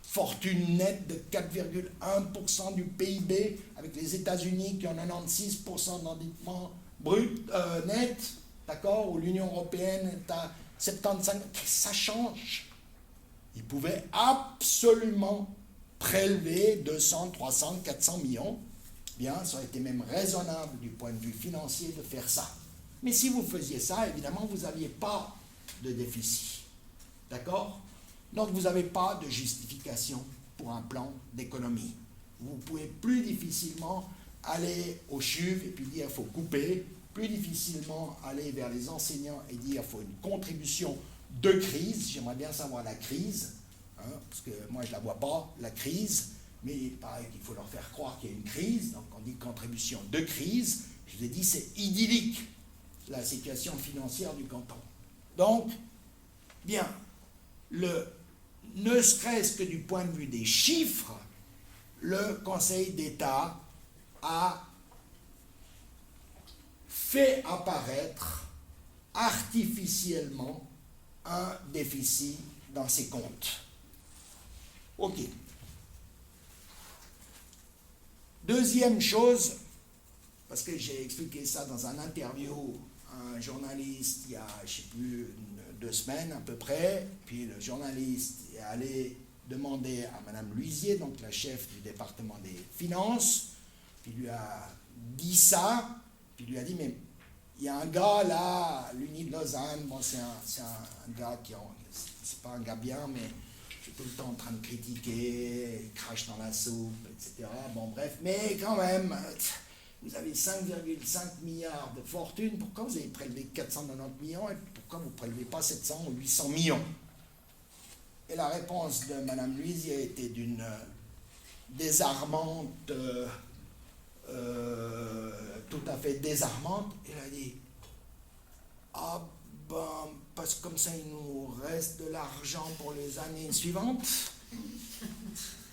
fortune nette de 4,1% du PIB, avec les États-Unis qui ont 96% d'endettement brut, net, d'accord, ou l'Union européenne est à 75%, ça change. Ils pouvaient absolument prélever 200, 300, 400 millions. Bien, ça aurait été même raisonnable du point de vue financier de faire ça. Mais si vous faisiez ça, évidemment, vous n'aviez pas de déficit. D'accord? Donc, vous n'avez pas de justification pour un plan d'économie. Vous pouvez plus difficilement aller au CHUV et puis dire qu'il faut couper, plus difficilement aller vers les enseignants et dire qu'il faut une contribution de crise. J'aimerais bien savoir la crise, hein, parce que moi je ne la vois pas, la crise, mais il paraît qu'il faut leur faire croire qu'il y a une crise, donc on dit contribution de crise, Je vous ai dit, c'est idyllique, la situation financière du canton. Donc, bien, ne serait-ce que du point de vue des chiffres, le Conseil d'État a fait apparaître artificiellement un déficit dans ses comptes. OK. Deuxième chose, parce que j'ai expliqué ça dans un interview à un journaliste il y a, je ne sais plus, 2 semaines à peu près, puis le journaliste est allé demander à Mme Luisier, donc la chef du département des finances, puis lui a dit ça, puis lui a dit, mais il y a un gars là, à l'Uni de Lausanne, bon, c'est un gars c'est pas un gars bien, mais qui est tout le temps en train de critiquer, il crache dans la soupe, etc. Bon, bref, mais quand même, vous avez 5,5 milliards de fortune, pourquoi vous avez prélevé 490 millions et pourquoi vous ne prélevez pas 700 ou 800 millions? Et la réponse de Mme Luisier était d'une désarmante, tout à fait désarmante. Elle a dit, ah ben, parce que comme ça il nous reste de l'argent pour les années suivantes.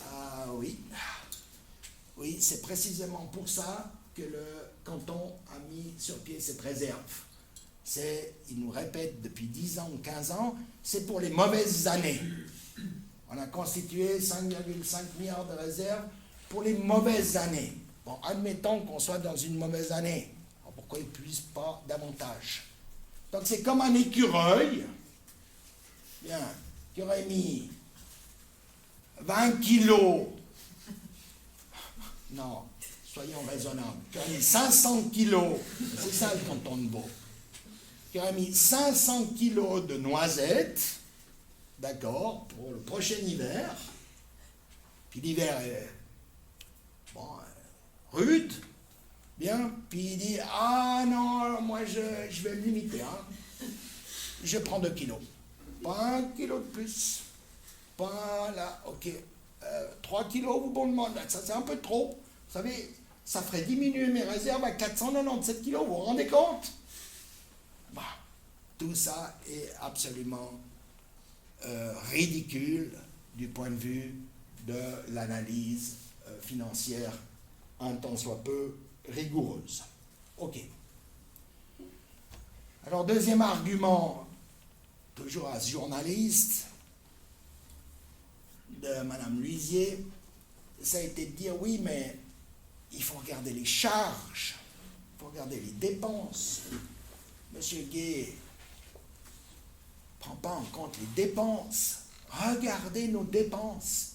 Ah oui, oui, c'est précisément pour ça que le canton a mis sur pied cette réserve. Il nous répète depuis 10 ans ou 15 ans, c'est pour les mauvaises années. On a constitué 5,5 milliards de réserves pour les mauvaises années. Bon, admettons qu'on soit dans une mauvaise année. Alors pourquoi ils ne puissent pas davantage? Donc c'est comme un écureuil, bien, qui aurait mis 20 kilos, non, soyons raisonnables, qui aurait mis 500 kilos, c'est ça le canton de Vaud, qui aurait mis 500 kilos de noisettes, d'accord, pour le prochain hiver, puis l'hiver est rude, bien, puis il dit, ah non, moi je vais me limiter, hein. Je prends 2 kilos, pas 1 kilo de plus, pas là, ok, 3 kilos, vous bon le monde, ça c'est un peu trop, vous savez, ça ferait diminuer mes réserves à 497 kilos, vous vous rendez compte? Bah, tout ça est absolument ridicule du point de vue de l'analyse financière un tant soit peu rigoureuse. OK. Alors, deuxième argument, toujours à ce journaliste, de Mme Luisier, ça a été de dire, oui, mais il faut regarder les charges, il faut regarder les dépenses. Monsieur Gay ne prend pas en compte les dépenses. Regardez nos dépenses.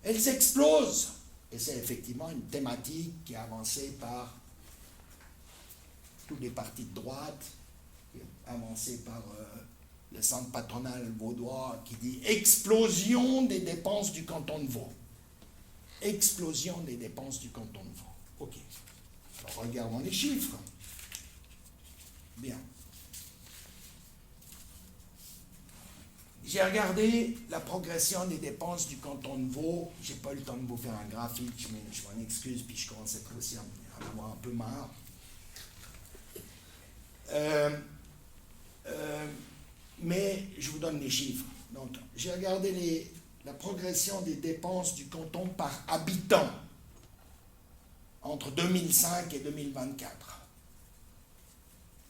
Elles explosent. Et c'est effectivement une thématique qui est avancée par tous les partis de droite, qui est avancée par le centre patronal vaudois, qui dit explosion des dépenses du canton de Vaud. Explosion des dépenses du canton de Vaud. OK. Alors regardons les chiffres. Bien. J'ai regardé la progression des dépenses du canton de Vaud. Je n'ai pas eu le temps de vous faire un graphique, je m'en excuse, puis je commence aussi à en avoir un peu marre. Mais je vous donne les chiffres. Donc, j'ai regardé la progression des dépenses du canton par habitant entre 2005 et 2024.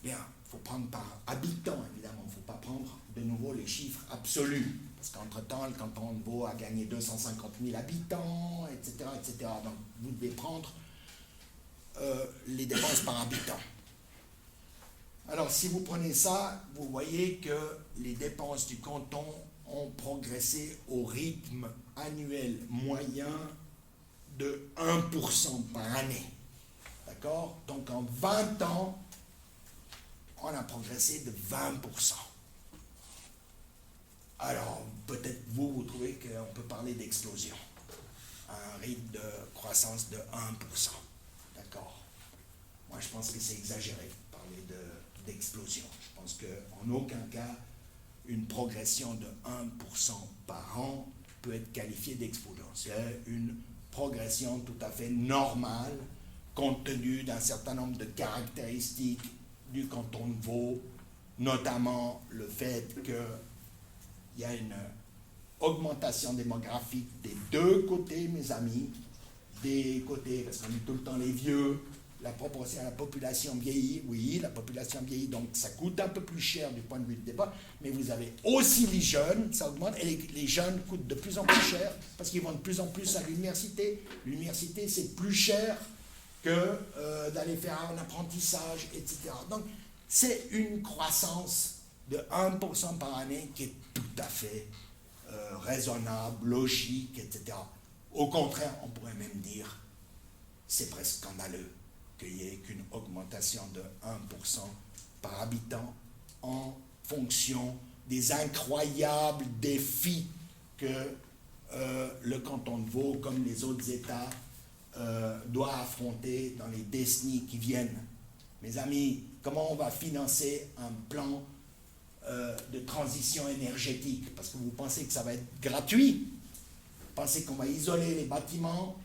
Bien, il faut prendre par habitant, évidemment. Il ne faut pas prendre de nouveau les chiffres absolus. Parce qu'entre-temps, le canton de Vaud a gagné 250 000 habitants, etc., etc. Donc, vous devez prendre les dépenses par habitant. Alors, si vous prenez ça, vous voyez que les dépenses du canton ont progressé au rythme annuel moyen de 1% par année. D'accord? Donc, en 20 ans, on a progressé de 20%. Alors, peut-être vous trouvez qu'on peut parler d'explosion. Un rythme de croissance de 1%. D'accord? Moi, je pense que c'est exagéré de parler d'explosion. Je pense qu'en aucun cas, une progression de 1% par an peut être qualifiée d'explosion. C'est une progression tout à fait normale compte tenu d'un certain nombre de caractéristiques du canton de Vaud, notamment le fait qu'il y a une augmentation démographique des deux côtés, mes amis, des côtés, parce qu'on dit tout le temps les vieux, la proportion, la population vieillit, oui, la population vieillit, donc ça coûte un peu plus cher du point de vue du départ, mais vous avez aussi les jeunes, ça augmente, et les jeunes coûtent de plus en plus cher, parce qu'ils vont de plus en plus à l'université. L'université, c'est plus cher que d'aller faire un apprentissage, etc. Donc, c'est une croissance de 1% par année qui est tout à fait raisonnable, logique, etc. Au contraire, on pourrait même dire, c'est presque scandaleux qu'il n'y ait qu'une augmentation de 1% par habitant en fonction des incroyables défis que le canton de Vaud, comme les autres États, doit affronter dans les décennies qui viennent. Mes amis, comment on va financer un plan de transition énergétique? Parce que vous pensez que ça va être gratuit. Vous pensez qu'on va isoler les bâtiments,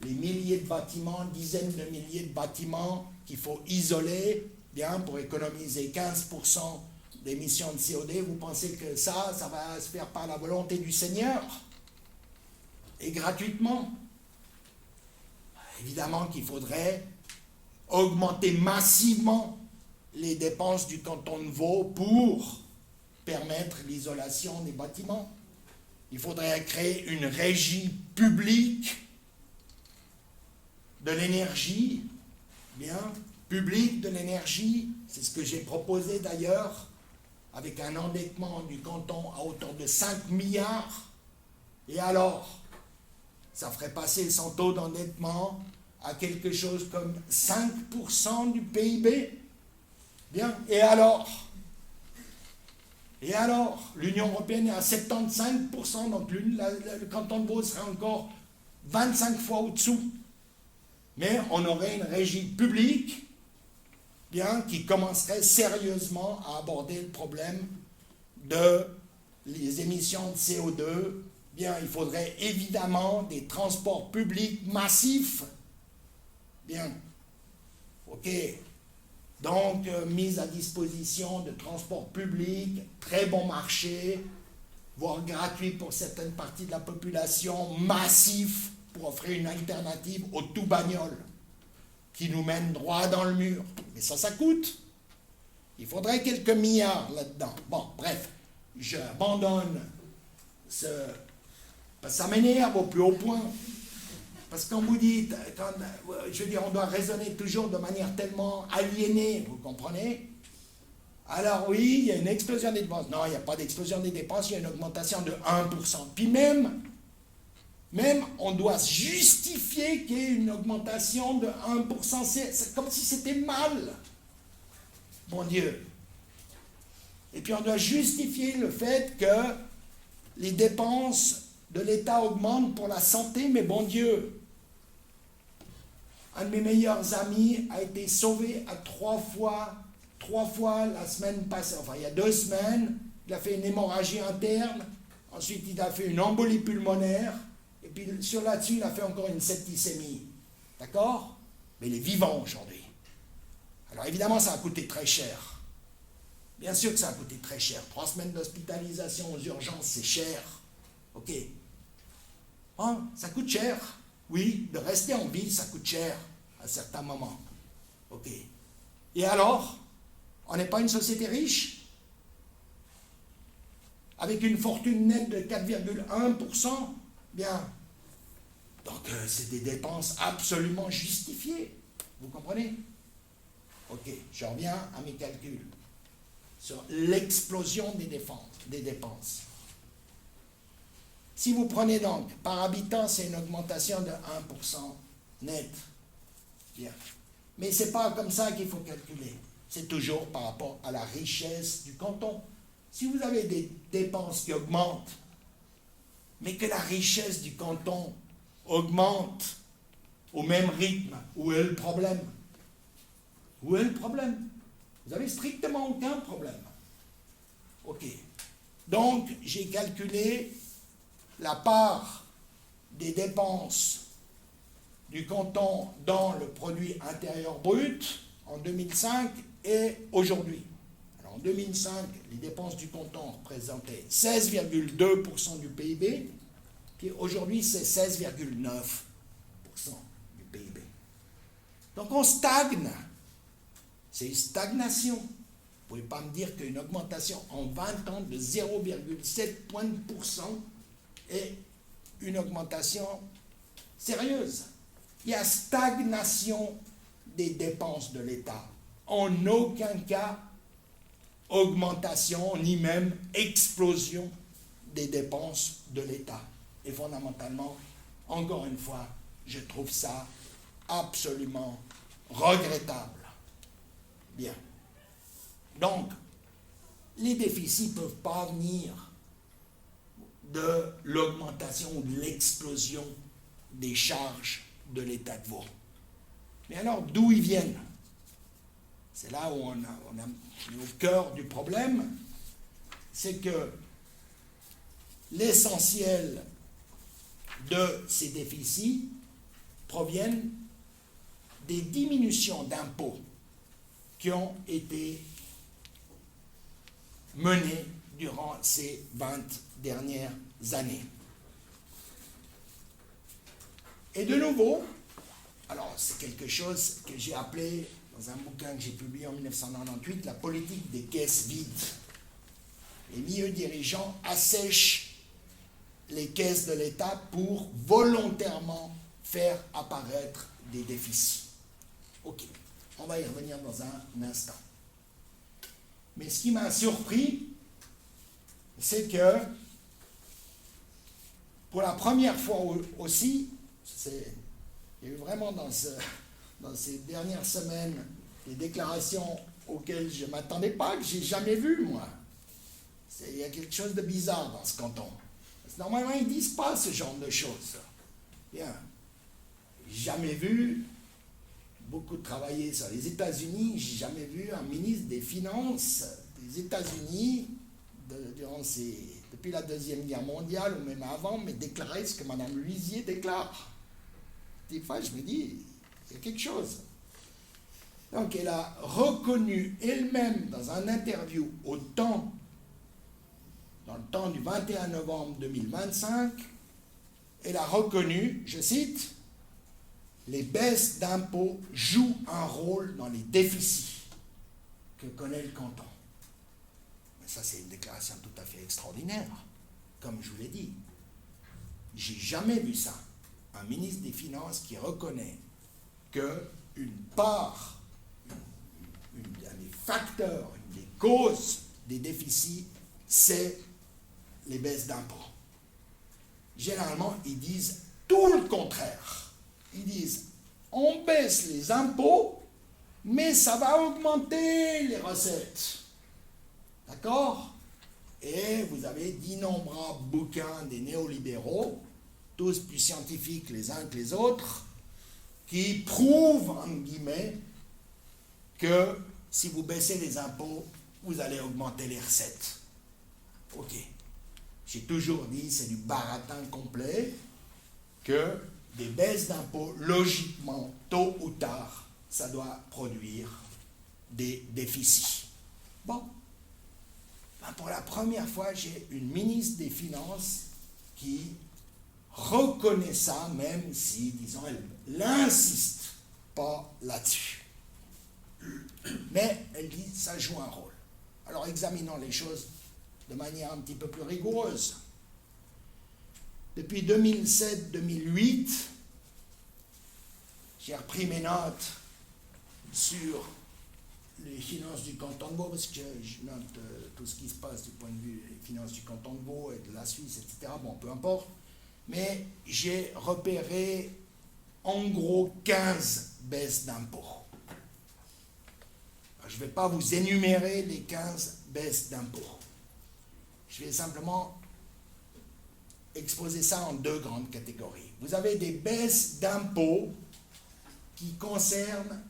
les milliers de bâtiments, dizaines de milliers de bâtiments qu'il faut isoler, bien, pour économiser 15% d'émissions de CO2. Vous pensez que ça va se faire par la volonté du Seigneur et gratuitement? Évidemment qu'il faudrait augmenter massivement les dépenses du canton de Vaud pour permettre l'isolation des bâtiments. Il faudrait créer une régie publique de l'énergie, bien, publique de l'énergie, c'est ce que j'ai proposé d'ailleurs, avec un endettement du canton à hauteur de 5 milliards, et alors, ça ferait passer son taux d'endettement à quelque chose comme 5% du PIB. Bien, et alors, l'Union européenne est à 75%, donc le canton de Vaud serait encore 25 fois au-dessous. Mais on aurait une régie publique, bien, qui commencerait sérieusement à aborder le problème des émissions de CO2. Bien, il faudrait évidemment des transports publics massifs. Bien, ok. Donc, mise à disposition de transports publics, très bon marché, voire gratuit pour certaines parties de la population, massif, pour offrir une alternative au tout bagnole, qui nous mène droit dans le mur. Mais ça coûte. Il faudrait quelques milliards là-dedans. Bon, bref, j'abandonne ce... Ça m'énerve au plus haut point. Parce que quand vous dites, je veux dire, on doit raisonner toujours de manière tellement aliénée, vous comprenez? Alors oui, il y a une explosion des dépenses. Non, il n'y a pas d'explosion des dépenses, il y a une augmentation de 1%. Puis même, on doit justifier qu'il y ait une augmentation de 1%. C'est comme si c'était mal. Bon Dieu. Et puis on doit justifier le fait que les dépenses de l'État augmentent pour la santé, mais bon Dieu. Un de mes meilleurs amis a été sauvé à trois fois la semaine passée, enfin il y a 2 semaines, il a fait une hémorragie interne, ensuite il a fait une embolie pulmonaire, et puis là-dessus il a fait encore une septicémie. D'accord? Mais il est vivant aujourd'hui. Alors évidemment ça a coûté très cher. Bien sûr que ça a coûté très cher. 3 semaines d'hospitalisation aux urgences, c'est cher. Ok. Hein, ça coûte cher. Oui, de rester en vie, ça coûte cher à certains moments. Ok. Et alors, on n'est pas une société riche? Avec une fortune nette de 4,1%? Bien. Donc, c'est des dépenses absolument justifiées. Vous comprenez? Ok, je reviens à mes calculs sur l'explosion des dépenses. Si vous prenez donc, par habitant, c'est une augmentation de 1% net. Bien. Mais ce n'est pas comme ça qu'il faut calculer. C'est toujours par rapport à la richesse du canton. Si vous avez des dépenses qui augmentent, mais que la richesse du canton augmente au même rythme, où est le problème? Où est le problème? Vous n'avez strictement aucun problème. Ok. Donc, j'ai calculé la part des dépenses du canton dans le produit intérieur brut en 2005 et aujourd'hui. Alors en 2005, les dépenses du canton représentaient 16,2% du PIB, qui aujourd'hui c'est 16,9% du PIB. Donc on stagne. C'est une stagnation. Vous ne pouvez pas me dire qu'une augmentation en 20 ans de 0,7 points de pourcent est une augmentation sérieuse. Il y a stagnation des dépenses de l'État. En aucun cas, augmentation ni même explosion des dépenses de l'État. Et fondamentalement, encore une fois, je trouve ça absolument regrettable. Bien. Donc, les déficits ne peuvent pas venir de l'augmentation ou de l'explosion des charges de l'État de Vaud. Mais alors, d'où ils viennent? C'est là où on est au cœur du problème. C'est que l'essentiel de ces déficits proviennent des diminutions d'impôts qui ont été menées durant ces 20 dernières années. Et de nouveau, alors c'est quelque chose que j'ai appelé, dans un bouquin que j'ai publié en 1998, la politique des caisses vides. Les milieux dirigeants assèchent les caisses de l'État pour volontairement faire apparaître des déficits. Ok, on va y revenir dans un instant. Mais ce qui m'a surpris, c'est que pour la première fois aussi, il y a eu vraiment dans ces dernières semaines des déclarations auxquelles je ne m'attendais pas, que je n'ai jamais vues, moi. Il y a quelque chose de bizarre dans ce canton. Parce que normalement, ils ne disent pas ce genre de choses. Bien. Jamais vu, beaucoup travaillé sur les États-Unis, j'ai jamais vu un ministre des Finances des États-Unis, depuis la Deuxième Guerre mondiale, ou même avant, mais déclarer ce que Mme Luisier déclare. Des fois, je me dis, il y a quelque chose. Donc, elle a reconnu elle-même dans un interview dans le temps du 21 novembre 2025, elle a reconnu, je cite, « Les baisses d'impôts jouent un rôle dans les déficits que connaît le canton. » Mais ça, c'est une déclaration tout à fait extraordinaire, comme je vous l'ai dit. J'ai jamais vu ça. Un ministre des Finances qui reconnaît qu'une part, un des facteurs, une des causes des déficits, c'est les baisses d'impôts. Généralement, ils disent tout le contraire. Ils disent, on baisse les impôts, mais ça va augmenter les recettes. D'accord? Et vous avez d'innombrables bouquins des néolibéraux, tous plus scientifiques les uns que les autres, qui prouvent, en guillemets, que si vous baissez les impôts, vous allez augmenter les recettes. Ok. J'ai toujours dit, c'est du baratin complet, que des baisses d'impôts, logiquement, tôt ou tard, ça doit produire des déficits. Bon. Ben, pour la première fois, j'ai une ministre des Finances qui reconnaît ça, même si, disons, elle n'insiste pas là-dessus. Mais elle dit, ça joue un rôle. Alors, examinons les choses de manière un petit peu plus rigoureuse. Depuis 2007-2008, j'ai repris mes notes sur les finances du canton de Vaud, parce que je note tout ce qui se passe du point de vue des finances du canton de Vaud et de la Suisse, etc. Bon, peu importe. Mais j'ai repéré en gros 15 baisses d'impôts. Je ne vais pas vous énumérer les 15 baisses d'impôts. Je vais simplement exposer ça en deux grandes catégories. Vous avez des baisses d'impôts qui concernent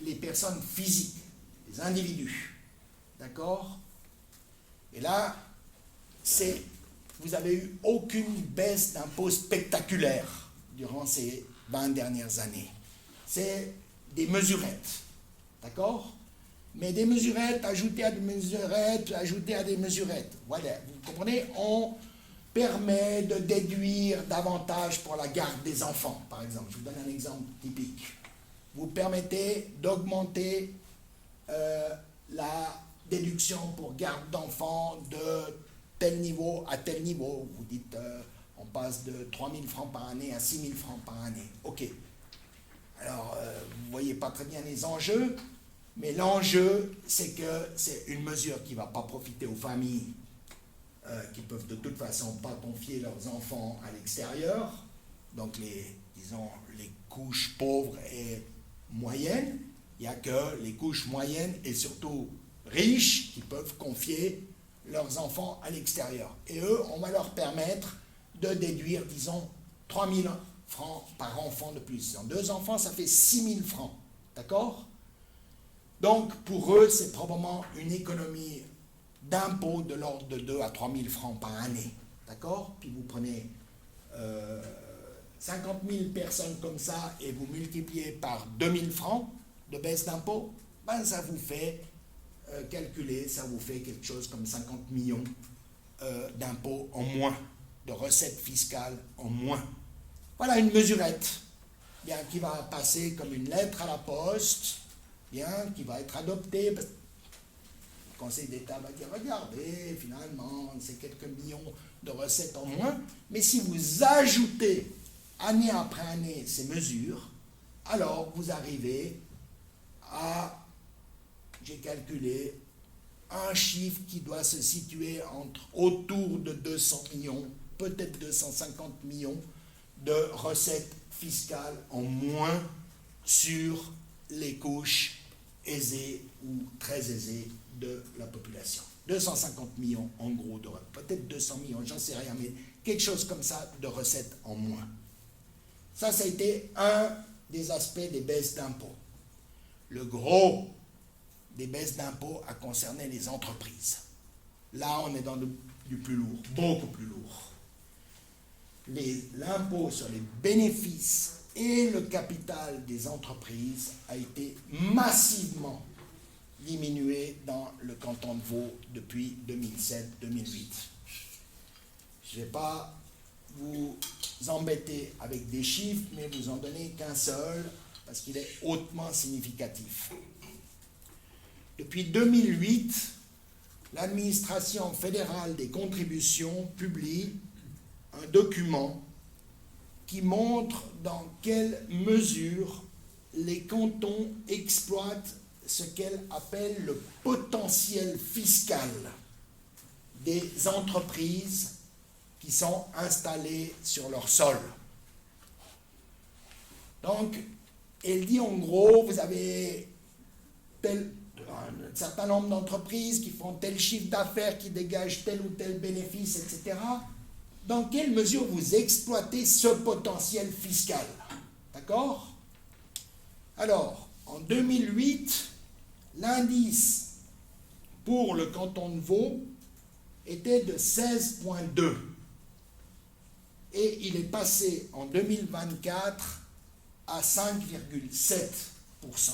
les personnes physiques, les individus. D'accord? Et là, vous n'avez eu aucune baisse d'impôts spectaculaire durant ces 20 dernières années. C'est des mesurettes, d'accord? Mais des mesurettes, ajoutées à des mesurettes, ajoutées à des mesurettes. Voilà, vous comprenez? On permet de déduire davantage pour la garde des enfants, par exemple. Je vous donne un exemple typique. Vous permettez d'augmenter la déduction pour garde d'enfants de tel niveau à tel niveau. Vous dites, on passe de 3 000 francs par année à 6 000 francs par année. OK. Alors, vous ne voyez pas très bien les enjeux, mais l'enjeu, c'est que c'est une mesure qui ne va pas profiter aux familles qui peuvent de toute façon pas confier leurs enfants à l'extérieur, donc disons, les couches pauvres et moyennes. Il n'y a que les couches moyennes et surtout riches qui peuvent confier leurs enfants à l'extérieur. Et eux, on va leur permettre de déduire, disons, 3 000 francs par enfant de plus. En 2 enfants, ça fait 6 000 francs. D'accord? Donc, pour eux, c'est probablement une économie d'impôts de l'ordre de 2 à 3 000 francs par année. D'accord? Puis vous prenez 50 000 personnes comme ça et vous multipliez par 2 000 francs de baisse d'impôts, ben ça vous fait calculer, ça vous fait quelque chose comme 50 millions d'impôts en moins, de recettes fiscales en moins. Voilà une mesurette, bien, qui va passer comme une lettre à la poste, bien, qui va être adoptée. Le Conseil d'État va dire, regardez, finalement, c'est quelques millions de recettes en moins, mais si vous ajoutez année après année ces mesures, alors vous arrivez à, j'ai calculé, un chiffre qui doit se situer autour de 200 millions, peut-être 250 millions de recettes fiscales en moins sur les couches aisées ou très aisées de la population. 250 millions en gros, peut-être 200 millions, j'en sais rien, mais quelque chose comme ça de recettes en moins. Ça a été un des aspects des baisses d'impôts. Le gros des baisses d'impôts a concerné les entreprises. Là, on est dans du plus lourd, beaucoup plus lourd. L'impôt sur les bénéfices et le capital des entreprises a été massivement diminué dans le canton de Vaud depuis 2007-2008. Je ne vais pas vous embêter avec des chiffres, mais vous en donner qu'un seul, parce qu'il est hautement significatif. Depuis 2008, l'administration fédérale des contributions publie un document qui montre dans quelle mesure les cantons exploitent ce qu'elle appelle le potentiel fiscal des entreprises qui sont installées sur leur sol. Donc, elle dit en gros, vous avez un certain nombre d'entreprises qui font tel chiffre d'affaires, qui dégagent tel ou tel bénéfice, etc. Dans quelle mesure vous exploitez ce potentiel fiscal? D'accord? Alors, en 2008, l'indice pour le canton de Vaud était de 16,2 et il est passé en 2024 à 5,7%.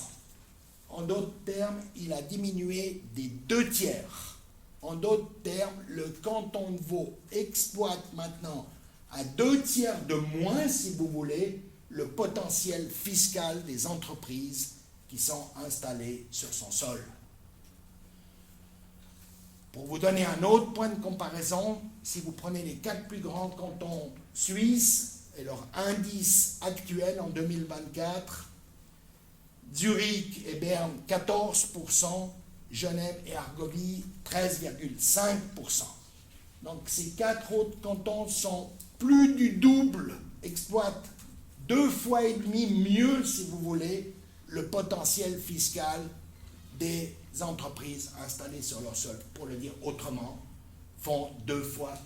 En d'autres termes, il a diminué des 2/3. En d'autres termes, le canton de Vaud exploite maintenant à 2/3 de moins, si vous voulez, le potentiel fiscal des entreprises qui sont installées sur son sol. Pour vous donner un autre point de comparaison, si vous prenez les 4 plus grands cantons suisses et leur indice actuel en 2024, Zurich et Berne 14%, Genève et Argovie 13,5%. Donc ces 4 autres cantons sont plus du double, exploitent 2,5 fois mieux, si vous voulez, le potentiel fiscal des entreprises installées sur leur sol. Pour le dire autrement, font 2,5 fois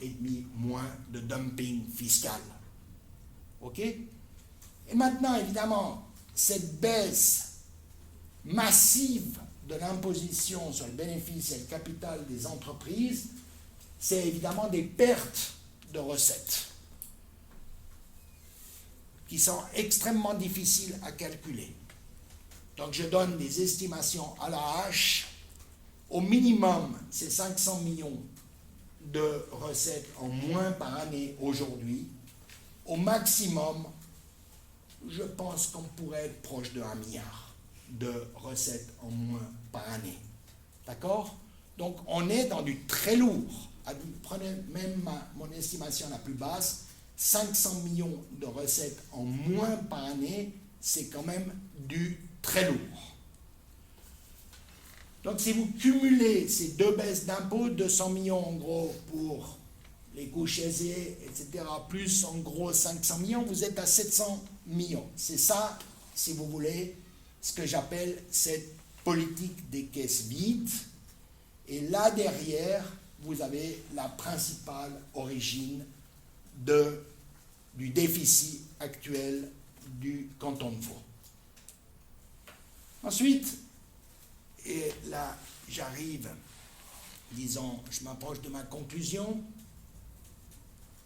moins de dumping fiscal. OK? Et maintenant, évidemment, cette baisse massive de l'imposition sur le bénéfice et le capital des entreprises, c'est évidemment des pertes de recettes qui sont extrêmement difficiles à calculer. Donc je donne des estimations à la hache. Au minimum, c'est 500 millions de recettes en moins par année aujourd'hui. Au maximum, je pense qu'on pourrait être proche de 1 milliard de recettes en moins par année. D'accord? Donc on est dans du très lourd. Prenez même mon estimation la plus basse, 500 millions de recettes en moins par année, c'est quand même du très lourd. Donc si vous cumulez ces deux baisses d'impôts, 200 millions en gros pour les couches aisées, etc., plus en gros 500 millions, vous êtes à 700 millions. C'est ça, si vous voulez, ce que j'appelle cette politique des caisses vides. Et là derrière, vous avez la principale origine du déficit actuel du canton de Vaud. Ensuite, et là j'arrive, disons, je m'approche de ma conclusion,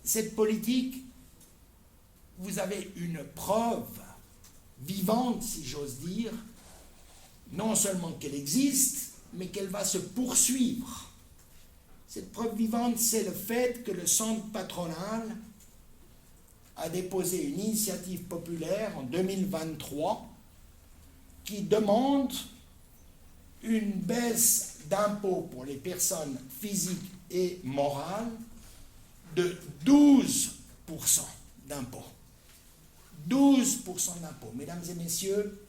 cette politique, vous avez une preuve vivante, si j'ose dire, non seulement qu'elle existe, mais qu'elle va se poursuivre. Cette preuve vivante, c'est le fait que le centre patronal a déposé une initiative populaire en 2023 qui demande une baisse d'impôts pour les personnes physiques et morales de 12% d'impôts. 12% d'impôts. Mesdames et messieurs,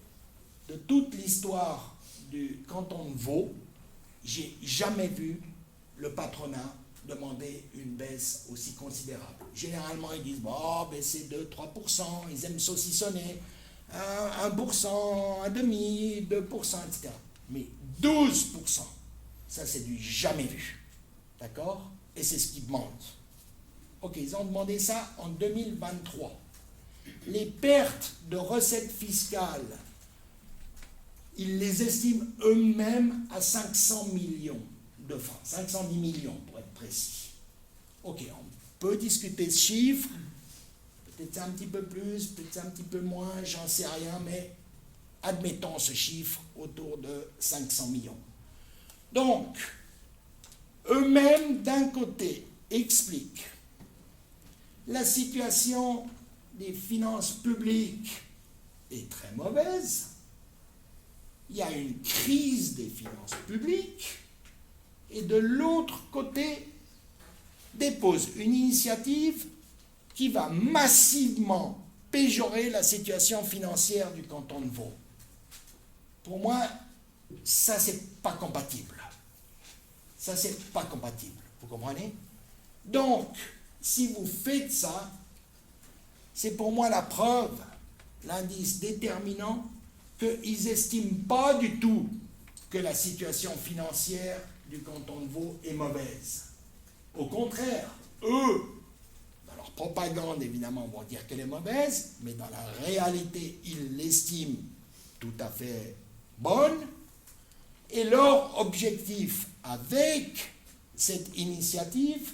de toute l'histoire du canton de Vaud, j'ai jamais vu le patronat demander une baisse aussi considérable. Généralement, ils disent, bon, baisser 2-3%, ils aiment saucissonner, 1%, un demi, 2%, etc. Mais 12%, ça c'est du jamais vu. D'accord? Et c'est ce qu'ils demandent. Ok, ils ont demandé ça en 2023. Les pertes de recettes fiscales, ils les estiment eux-mêmes à 500 millions de francs, 510 millions pour être précis. Ok, on peut discuter ce chiffre, peut-être un petit peu plus, peut-être un petit peu moins, j'en sais rien, mais admettons ce chiffre autour de 500 millions. Donc, eux-mêmes, d'un côté, expliquent la situation des finances publiques est très mauvaise, il y a une crise des finances publiques, et de l'autre côté, dépose une initiative qui va massivement péjorer la situation financière du canton de Vaud. Pour moi, ça, c'est pas compatible. Ça, c'est pas compatible. Vous comprenez? Donc, si vous faites ça, c'est pour moi la preuve, l'indice déterminant, qu'ils n'estiment pas du tout que la situation financière du canton de Vaud est mauvaise. Au contraire, eux, dans leur propagande, évidemment, vont dire qu'elle est mauvaise, mais dans la réalité, ils l'estiment tout à fait bonne. Et leur objectif avec cette initiative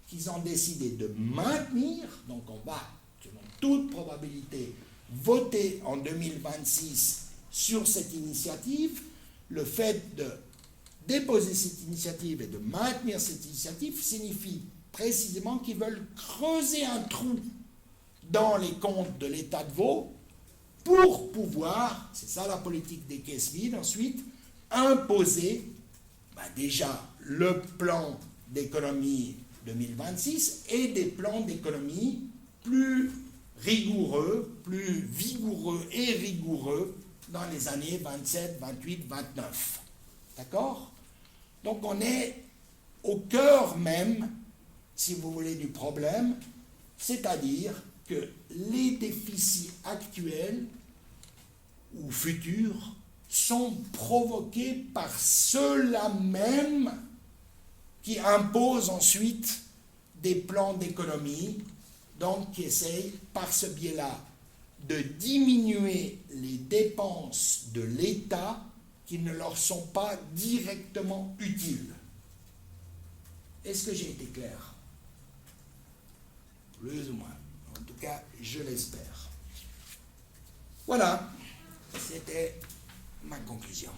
qu'ils ont décidé de maintenir, donc on va, selon toute probabilité, voter en 2026 sur cette initiative, le fait de déposer cette initiative et de maintenir cette initiative signifie précisément qu'ils veulent creuser un trou dans les comptes de l'État de Vaud pour pouvoir, c'est ça la politique des caisses vides ensuite, imposer déjà le plan d'économie 2026 et des plans d'économie plus rigoureux, plus vigoureux et rigoureux dans les années 27, 28, 29. D'accord? Donc on est au cœur même, si vous voulez, du problème, c'est-à-dire que les déficits actuels ou futurs sont provoqués par ceux-là même qui imposent ensuite des plans d'économie, donc qui essayent par ce biais-là de diminuer les dépenses de l'État qui ne leur sont pas directement utiles. Est-ce que j'ai été clair? Plus ou moins. En tout cas, je l'espère. Voilà, c'était ma conclusion.